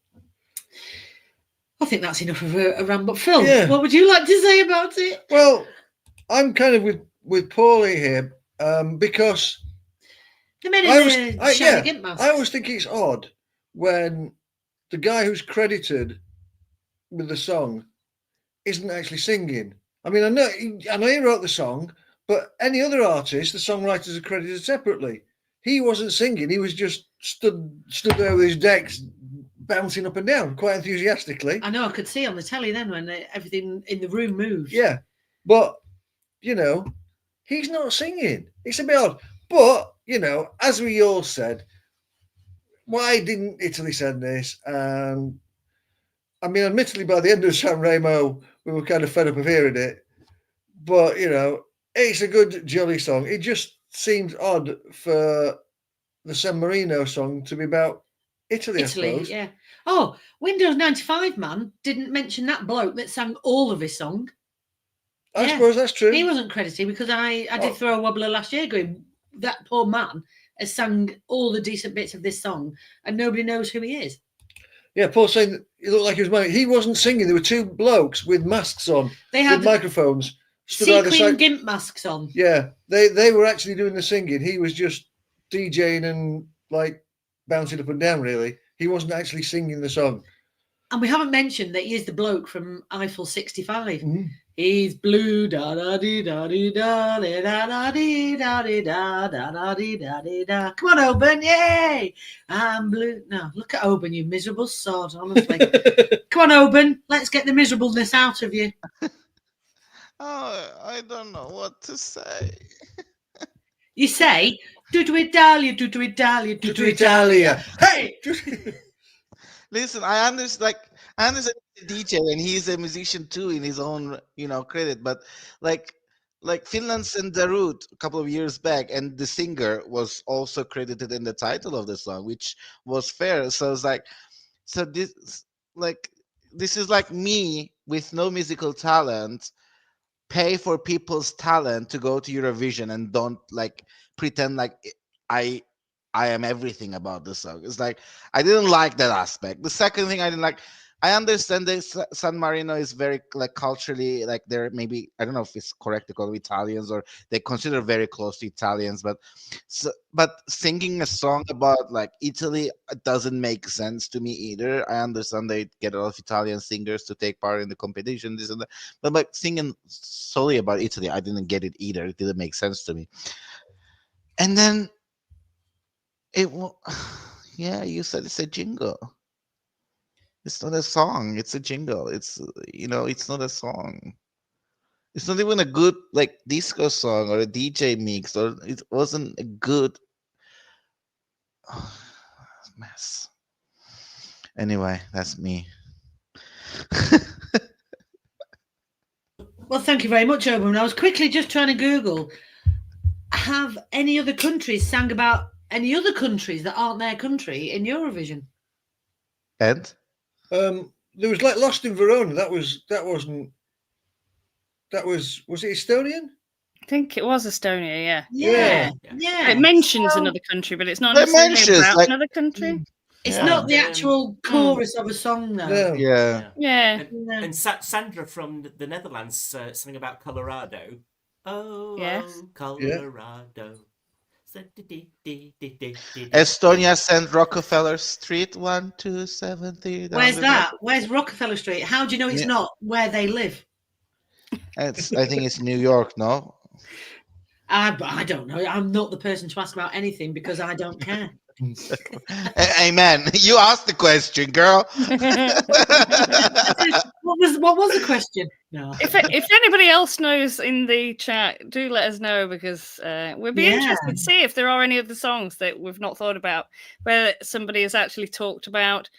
I think that's enough of a ramble. Phil, what would you like to say about it? Well, I'm kind of with Paulie here because The men I in the shiny gimp masks. always think it's odd when the guy who's credited with the song isn't actually singing. I mean, I know he wrote the song, but any other artist, the songwriters are credited separately. He wasn't singing. He was just stood there with his decks bouncing up and down quite enthusiastically. I know, I could see on the telly then when everything in the room moved. Yeah, but, he's not singing. It's a bit odd. But, as we all said, why didn't Italy send this? I mean, admittedly, by the end of San Remo, we were kind of fed up of hearing it. But, it's a good, jolly song. It just seemed odd for the San Marino song to be about Italy, I suppose. Yeah. Oh, Windows 95 man didn't mention that bloke that sang all of his song. I suppose that's true. He wasn't credited because I did throw a wobbler last year going, that poor man has sung all the decent bits of this song and nobody knows who he is. Yeah, Paul's saying that he looked like he was married. He wasn't singing. There were two blokes with masks on, They had with microphones. Sequin gimp masks on. Yeah, they were actually doing the singing. He was just DJing and like bouncing up and down, really. He wasn't actually singing the song. And we haven't mentioned that he is the bloke from Eiffel 65. He's blue, da da dee da dee da da da dee da dee da da da dee da dee da. Come on, Oban, yay! I'm blue. No, look at Oban, you miserable sod, honestly. Come on, Oban, let's get the miserableness out of you. Oh, I don't know what to say. You say, Tutto Italia, Tutto Italia, Tutto Italia. Hey! Listen, I understand the DJ and he's a musician too in his own, credit. But like Finland sent Darut a couple of years back, and the singer was also credited in the title of the song, which was fair. So it's like, this is like me with no musical talent pay for people's talent to go to Eurovision and don't like pretend like I am everything about the song. It's like I didn't like that aspect. The second thing I didn't like, I understand that San Marino is very like culturally like they're maybe, I don't know if it's correct to call them Italians or they consider very close to Italians, but singing a song about like Italy doesn't make sense to me either. I understand they get a lot of Italian singers to take part in the competition, this and that, but like singing solely about Italy, I didn't get it either. It didn't make sense to me. And then yeah, you said it's a jingle. It's not a song. It's a jingle. It's it's not a song. It's not even a good like disco song or a DJ mix, or it wasn't a good mess. Anyway, that's me. Well, thank you very much, Oban. I was quickly just trying to Google, have any other countries sang about any other countries that aren't their country in Eurovision? And there was like Lost in Verona. Was it Estonian? I think it was Estonia, Yeah. It mentions another country, but it's not It necessarily mentions, about like- another country. It's Yeah. not the actual chorus of a song, though. No. yeah. Yeah. And Sandra from the Netherlands sang about Colorado. Oh, Yes. oh, Colorado. Estonia sent Rockefeller Street 127. Where's that? Where's Rockefeller Street? How do you know it's Yeah. not where they live? I think it's New York, no? I don't know. I'm not the person to ask about anything because I don't care. Amen. You asked the question, girl. What was the question? No. If anybody else knows in the chat, do let us know, because we'd be interested to see if there are any other songs that we've not thought about where somebody has actually talked about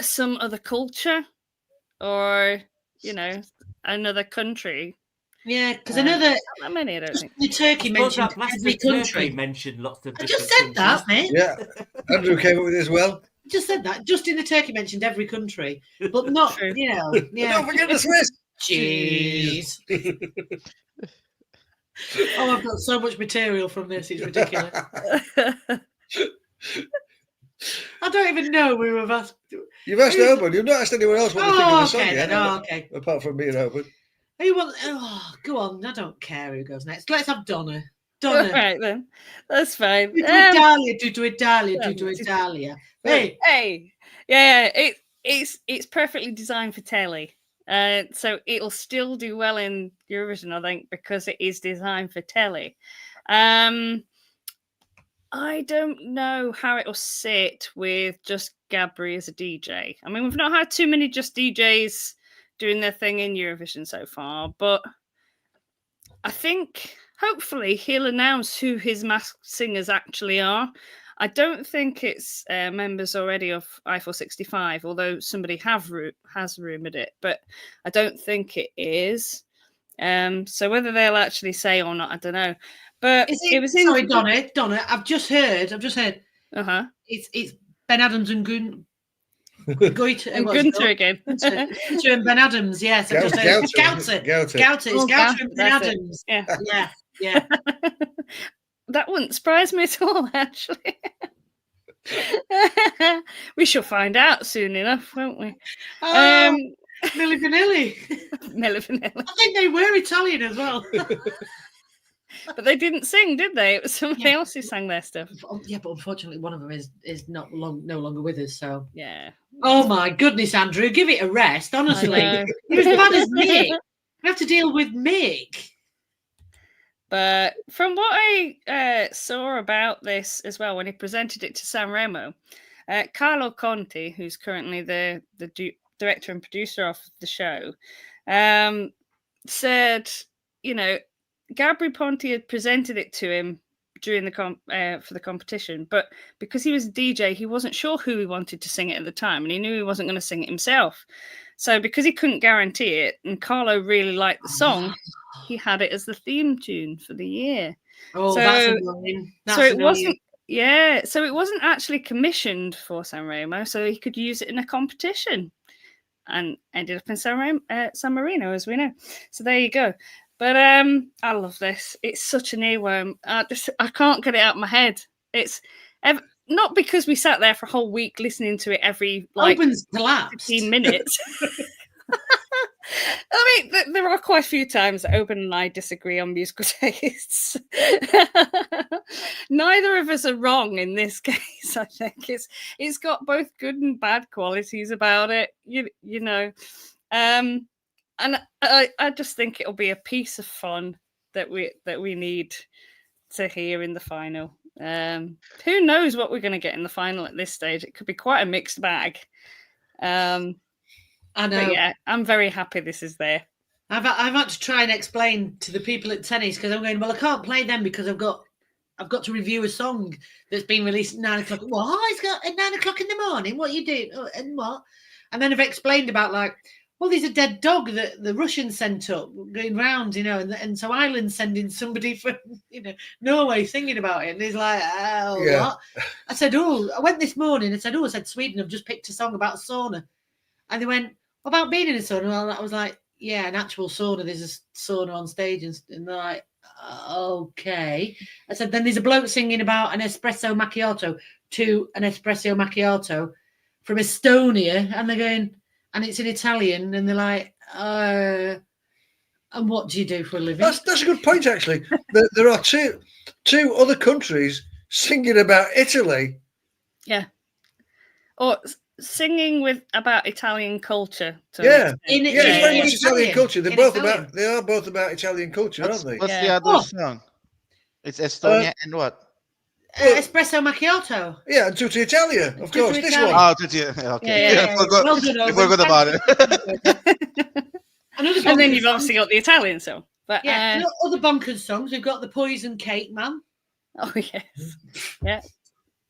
some other culture or another country. Yeah, because I know that not that many, I don't think. the Turkey mentioned every country. Mentioned lots of I different just said that, countries. mate. Yeah, Andrew came up with it as well. I just said that. Just in the Turkey mentioned every country, but not, True. Yeah. Don't forget the Swiss. Jeez. Oh, I've got so much material from this. It's ridiculous. I don't even know we were asked. You've asked Oban. You've not asked anyone else what they think of the song okay yet. then. Oh, okay. Apart from me and Oban. Who wants? Oh, go on. I don't care who goes next. Let's have Donna. All Donna. right then, that's fine. Do Italia. Hey. Hey, yeah, it's perfectly designed for telly. So it'll still do well in Eurovision, I think, because it is designed for telly. I don't know how it'll sit with just Gabri as a DJ. I mean, we've not had too many just DJs doing their thing in Eurovision so far, but I think hopefully he'll announce who his masked singers actually are. I don't think it's members already of I-465, although somebody has rumoured it, but I don't think it is. So whether they'll actually say or not, I don't know. But it was sorry, Donna. I've just heard. Uh-huh. It's Ben Adams and Goiter And Gunter again. Gunter and Ben Adams. Yes, I've just heard. Gouter. It's Gouter and Ben Adams. Yeah. That wouldn't surprise me at all, actually. We shall find out soon enough, won't we? Milli Vanilli. Milli Vanilli. I think they were Italian as well. But they didn't sing, did they? It was somebody else who sang their stuff. Yeah, but unfortunately, one of them is no longer with us. So yeah. Oh my goodness, Andrew, give it a rest. Honestly, you're as bad as Mick. You have to deal with Mick. But from what I saw about this as well, when he presented it to San Remo, Carlo Conti, who's currently the director and producer of the show, said, Gabri Ponti had presented it to him during the for the competition, but because he was a DJ, he wasn't sure who he wanted to sing it at the time, and he knew he wasn't going to sing it himself. So because he couldn't guarantee it, and Carlo really liked the song, he had it as the theme tune for the year. Oh, that's annoying. So it wasn't. Yeah, so it wasn't actually commissioned for San Remo, so he could use it in a competition. and ended up in San Marino, as we know. So there you go. But I love this. It's such an earworm. I can't get it out of my head. It's not because we sat there for a whole week listening to it every Oben's collapsed. 15 minutes. I mean, there are quite a few times that Oben and I disagree on musical tastes. Neither of us are wrong in this case. I think it's got both good and bad qualities about it. You know, and I just think it'll be a piece of fun that we need to hear in the final. Who knows what we're going to get in the final at this stage? It could be quite a mixed bag. I know. But yeah, I'm very happy this is there. I've had to try and explain to the people at tennis because I'm going, well, I can't play them because I've got to review a song that's been released at 9 o'clock. Well, it's got at 9 o'clock in the morning. What you do? And what? And then I've explained about well, there's a dead dog that the Russians sent up going round, and so Ireland's sending somebody from, Norway singing about it. And he's like, oh, Yeah. what? I said, I went this morning. I said, Sweden have just picked a song about a sauna. And they went, what about being in a sauna? Well, I was like, yeah, an actual sauna. There's a sauna on stage. And they're like, okay. I said, then there's a bloke singing about an espresso macchiato to an espresso macchiato from Estonia. And they're going, and it's in Italian. And they're like, and what do you do for a living? That's a good point, actually. There are two other countries singing about Italy. Yeah. Or singing about Italian culture. It's very much Italian culture. They are both about Italian culture, aren't they? What's the other song? It's Estonia and what? Espresso macchiato. Yeah, and Tutti Italia, of Tutti course. This Italia. one. Oh, Tutti. Okay. Yeah. Well done, I forgot about it. And then you've obviously got the Italian song. But other bonkers songs. We've got the Poison Cake Man. Oh yes.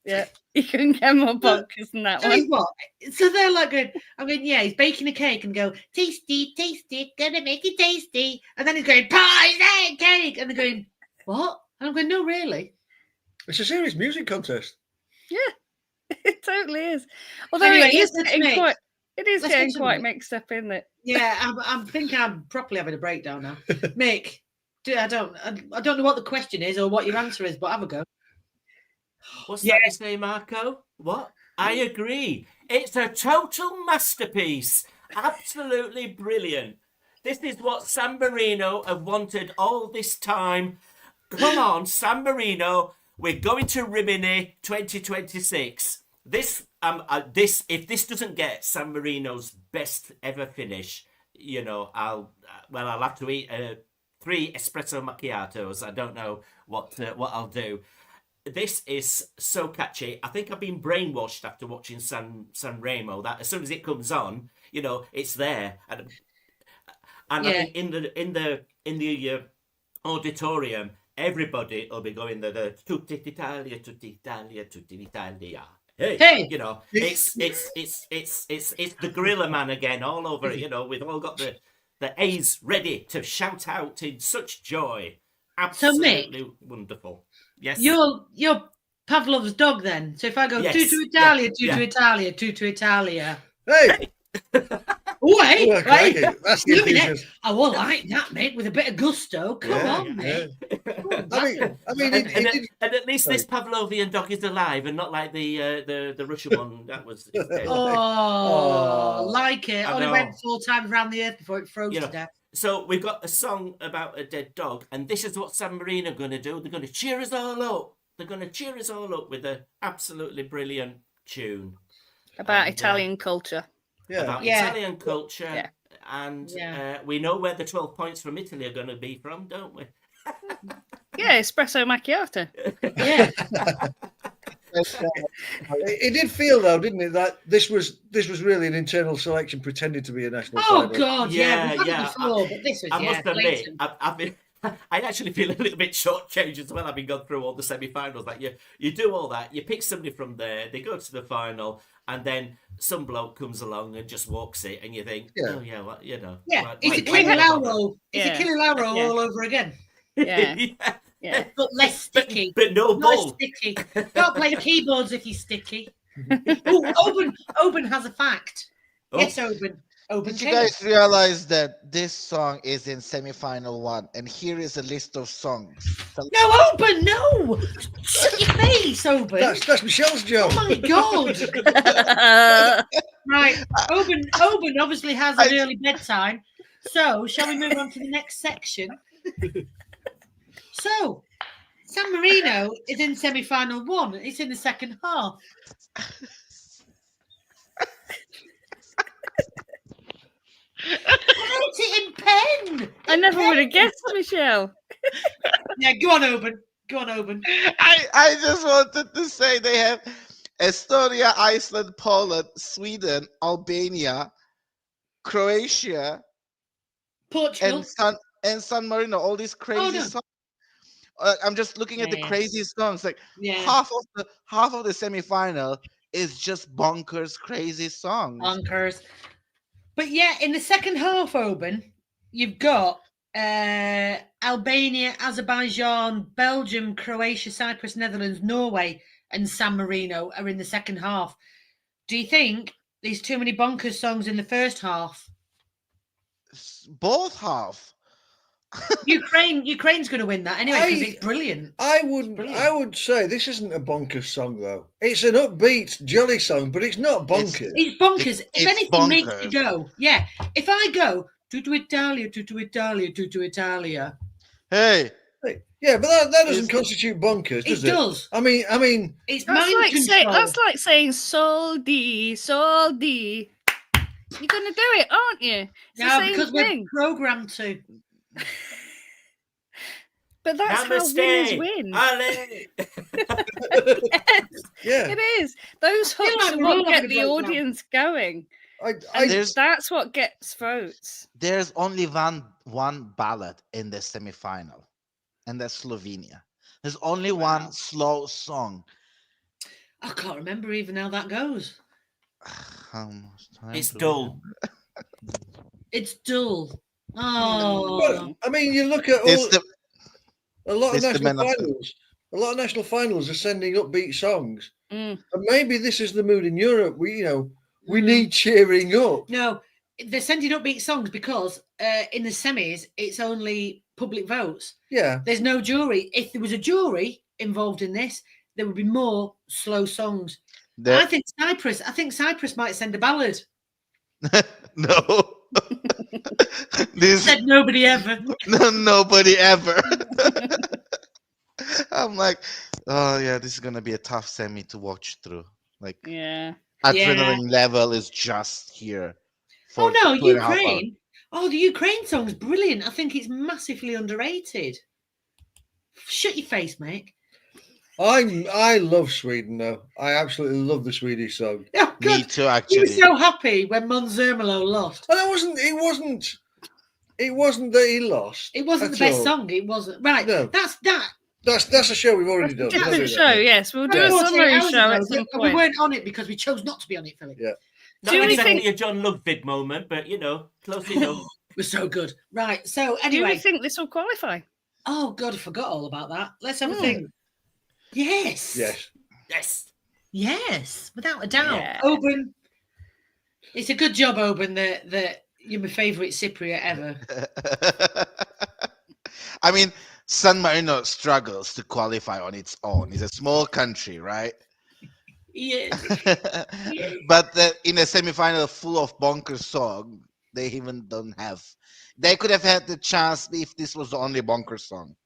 Yeah. You couldn't get more bonkers than that one. What? So they're like going, he's baking a cake and go, tasty, tasty, gonna make it tasty. And then he's going, poison cake. And they're going, what? And I'm going, no, really? It's a serious music contest. Yeah, it totally is. Although Anyway, it is let's getting get quite it. mixed up, isn't it? Yeah, I think I'm properly having a breakdown now. Mick, I don't know what the question is or what your answer is, but have a go. What's that you say, Marco? What? I agree. It's a total masterpiece. Absolutely brilliant. This is what San Marino have wanted all this time. Come on, San Marino. We're going to Rimini 2026. If this doesn't get San Marino's best ever finish, I'll have to eat 3 espresso macchiatos. I don't know what I'll do. This is so catchy. I think I've been brainwashed after watching San Remo that as soon as it comes on, it's there. And I think in the auditorium, everybody will be going the Tutti Italia, Tutti Italia, Tutti Italia. Hey. It's the Gorilla Man again all over it. We've all got the A's ready to shout out in such joy. Absolutely wonderful. Yes. You're Pavlov's dog then. So if I go Tutu Italia, Tutu Italia, Tutu Italia. Hey. Wait. That's the enthusiasm. I will like that, mate, with a bit of gusto. Come on, mate. And at least this Pavlovian dog is alive and not like the Russian one that was. Like it. Only went 4 times around the earth before it froze to death. So we've got a song about a dead dog, and this is what San Marino are going to do. They're going to cheer us all up. They're going to cheer us all up with an absolutely brilliant tune about Italian culture. Italian culture. Yeah. And we know where the 12 points from Italy are going to be from, don't we? Yeah, espresso macchiato. Yeah. It did feel though, didn't it, that this was really an internal selection pretending to be a national final. God, yeah. Before, but this was, I must admit, I actually feel a little bit shortchanged as well. Having gone through all the semi-finals, like you do all that, you pick somebody from there, they go to the final, and then some bloke comes along and just walks it, and you think, it's a Killy Lauro. It's a Killy Lauro all over again. Yeah. But less sticky. But no ball. Sticky. Don't play keyboards if you're sticky. Oben has a fact. Yes, Oben. Open Did you Chaos. guys realize that this song is in semi-final 1? And here is a list of songs. No, Open, no! Shut your face, Open. That's Michelle's job. Oh my God. Right. Open obviously has an early bedtime. So, shall we move on to the next section? So, San Marino is in semi-final 1. It's in the second half. Write it in pen. I never would have guessed, Michelle. Yeah, go on, Open. Go on, Open. I just wanted to say they have Estonia, Iceland, Poland, Sweden, Albania, Croatia, Portugal. and San Marino. All these crazy no. songs. I'm just looking at the Yeah. crazy songs. Like Yeah. half of the semifinal is just bonkers, crazy songs. Bonkers. But yeah, in the second half, Open, you've got Albania, Azerbaijan, Belgium, Croatia, Cyprus, Netherlands, Norway, and San Marino are in the second half. Do you think there's too many bonkers songs in the first half? Both half. Ukraine's going to win that anyway because it's brilliant. I would say this isn't a bonkers song though. It's an upbeat, jolly song, but it's not bonkers. It's bonkers. If it's anything bonkers. makes you go, yeah. If I go to Italia, to Italia. Hey, Yeah, but that doesn't constitute bonkers, does it? It does. I mean, It's That's mind like, control. that's like saying sol di, sol di. You're going to do it, aren't you? It's the No, same because thing. we're programmed to. But that's how winners Namaste. win. Ale. yeah. It is. Those feel hooks like are we're all what get having a the breakdown. audience going. I And that's what gets votes. there's only one ballad in the semifinal, and that's Slovenia. There's only one slow song. I can't remember even how that goes. How much time It's do we dull. It's dull. Oh, Well, I mean, you look at have? It's the a lot of it's the national men of- finals. A lot of national finals are sending upbeat songs, Mm. and maybe this is the mood in Europe. We need cheering up. no, they're sending upbeat songs because in the semis it's only public votes. Yeah, There's no jury. If there was a jury involved in this, there would be more slow songs. the- I think Cyprus might send a ballad. no. This Said nobody ever. no, nobody ever. I'm like, oh yeah, this is gonna be a tough semi to watch through. Like Yeah. adrenaline level is just here. Oh for no, 2.5 hours. Ukraine. Oh, the Ukraine song's brilliant. I think it's massively underrated. Shut your face, mate. I love Sweden though. I absolutely love the Swedish song. Oh, Me God. too, You were actually. so happy when Monzermelo lost. And it wasn't that he lost. It wasn't the at best all. song. It wasn't. Right. No. That's that. That's a show we've already done. Different We'll do show, that. yes. We'll do Yeah. a 48 summary hours show ago, at some but we point. weren't on it because we chose not to be on it, Philip. Yeah. Not Do we exactly think- a John Lugvid moment, but close enough. We're so good. Right. So Do we anyway. think this will qualify? Oh God, I forgot all about that. Let's have a Hmm. think. Yes. Yes. Yes. Yes, without a doubt. Yeah. Oban. It's a good job, Oban, that you're my favourite Cypriot ever. I mean, San Marino struggles to qualify on its own. It's a small country, right? Yeah. But in a semifinal full of bonkers song, they even don't have. They could have had the chance if this was the only bonkers song.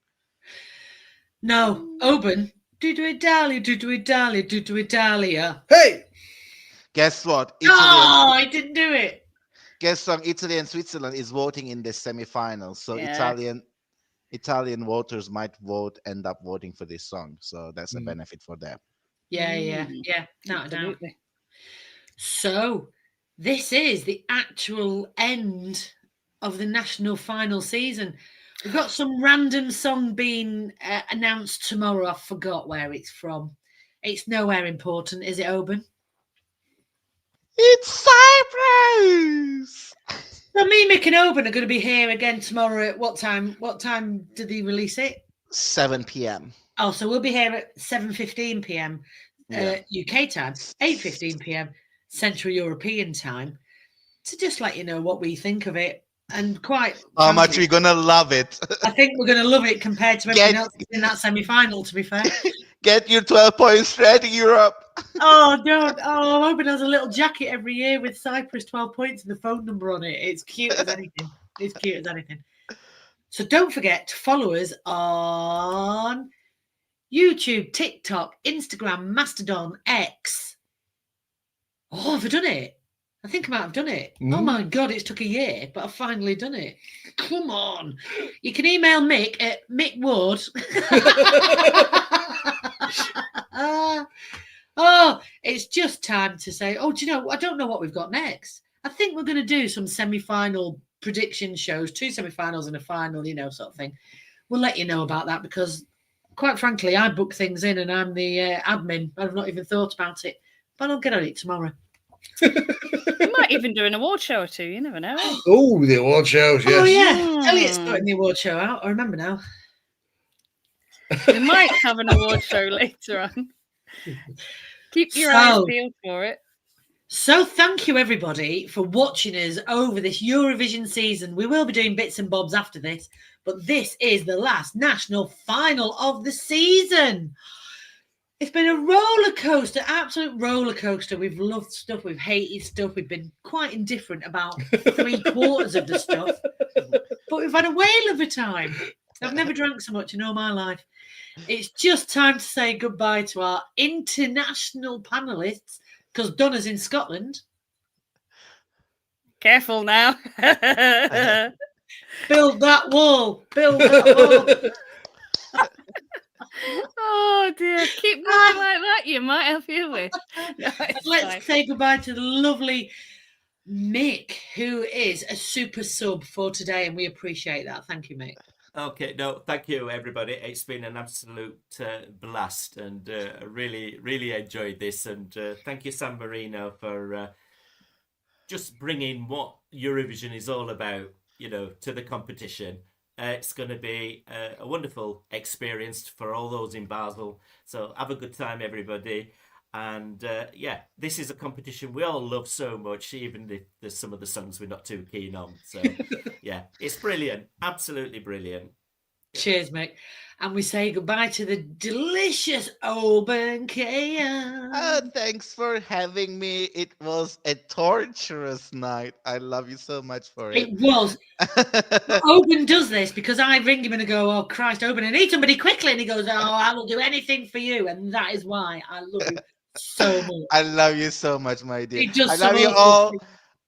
No, Oban. Do Italia, do Italia, do Italia. Hey, Guess what? Italy Oh, I didn't do it. Guess what? Italy and Switzerland is voting in the semifinal, so Yeah. Italian voters might end up voting for this song. So that's a benefit for them. Yeah, Mm. no doubt. Absolutely. So, this is the actual end of the national final season. We've got some random song being announced tomorrow. I forgot where it's from. It's nowhere important, is it, Oban? It's Cyprus. So me, Mick, and Oban are going to be here again tomorrow at what time? What time did they release it? 7 p.m. Oh, so we'll be here at 7:15 p.m. Yeah. UK time, 8:15 p.m. Central European time. to just let you know what we think of it. And quite How much frankly, we're gonna love it. I think we're going to love it compared to everything Get- else in that semi-final, to be fair. Get your 12 points ready, Europe. Oh, don't. Oh, I'm hoping there's a little jacket every year with Cyprus 12 points and the phone number on it. It's cute as anything. It's cute as anything. So don't forget to follow us on YouTube, TikTok, Instagram, Mastodon, X. Oh, have I done it? I think I might have done it. Oh my God, it's took a year, but I've finally done it. Come on. You can email Mick at mickwood. Oh, it's just time to say, oh, do you know, I don't know what we've got next. I think we're going to do some semi-final prediction shows, 2 semi-finals and a final, you know, sort of thing. We'll let you know about that because, quite frankly, I book things in and I'm the admin. I've not even thought about it, but I'll get on it tomorrow. We might even do an award show or two. You never know. Eh? Oh, the award shows, yes. Oh, yeah. Elliot's sorting the award show out. I remember now. We might have an award show later on. Keep your eyes peeled for it. So thank you, everybody, for watching us over this Eurovision season. We will be doing bits and bobs after this, but this is the last national final of the season. It's been a roller coaster, absolute roller coaster. We've loved stuff, we've hated stuff, we've been quite indifferent about 3/4 of the stuff, but we've had a whale of a time. I've never drank so much in all my life. It's just time to say goodbye to our international panelists because Donna's in Scotland. Careful now. Build that wall. Build that wall. Oh dear, keep moving like that. You might have your wish. No, Let's say goodbye to the lovely Mick, who is a super sub for today, and we appreciate that. Thank you, Mick. Okay, no, thank you, everybody. It's been an absolute blast, and I really enjoyed this. And thank you, San Marino, for just bringing what Eurovision is all about, you know, to the competition. It's going to be a wonderful experience for all those in Basel. So have a good time, everybody. And yeah, this is a competition we all love so much, even if there's some of the songs we're not too keen on. So yeah, it's brilliant. Absolutely brilliant. Cheers, Mick. And we say goodbye to the delicious Oban Kaya. Thanks for having me. It was a torturous night. I love you so much for it. It was. Oban does this because I ring him and I go, oh, Christ, Oban, I need somebody quickly. And he goes, oh, I will do anything for you. And that is why I love you so much. I love you so much, my dear. He does I some love you awful all. things.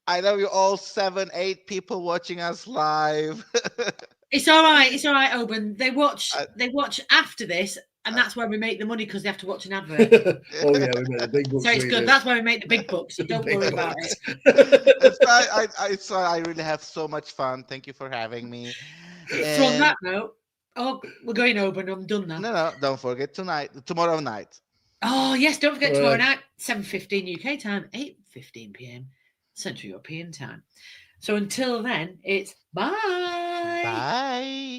I love you all 7, 8 people watching us live. It's all right. It's all right, Oban. They watch after this, and that's where we make the money because they have to watch an advert. Oh yeah, we made the big bucks. So it's we good. do. That's why we make the big bucks. So don't Big worry about bucks. it. I really have so much fun. Thank you for having me. So on And- that note, oh, we're going, Oban. I'm done now. No, don't forget tomorrow night. Oh yes, don't forget tomorrow Right. night, 7:15 UK time, 8:15 PM Central European time. So until then, it's bye. Bye.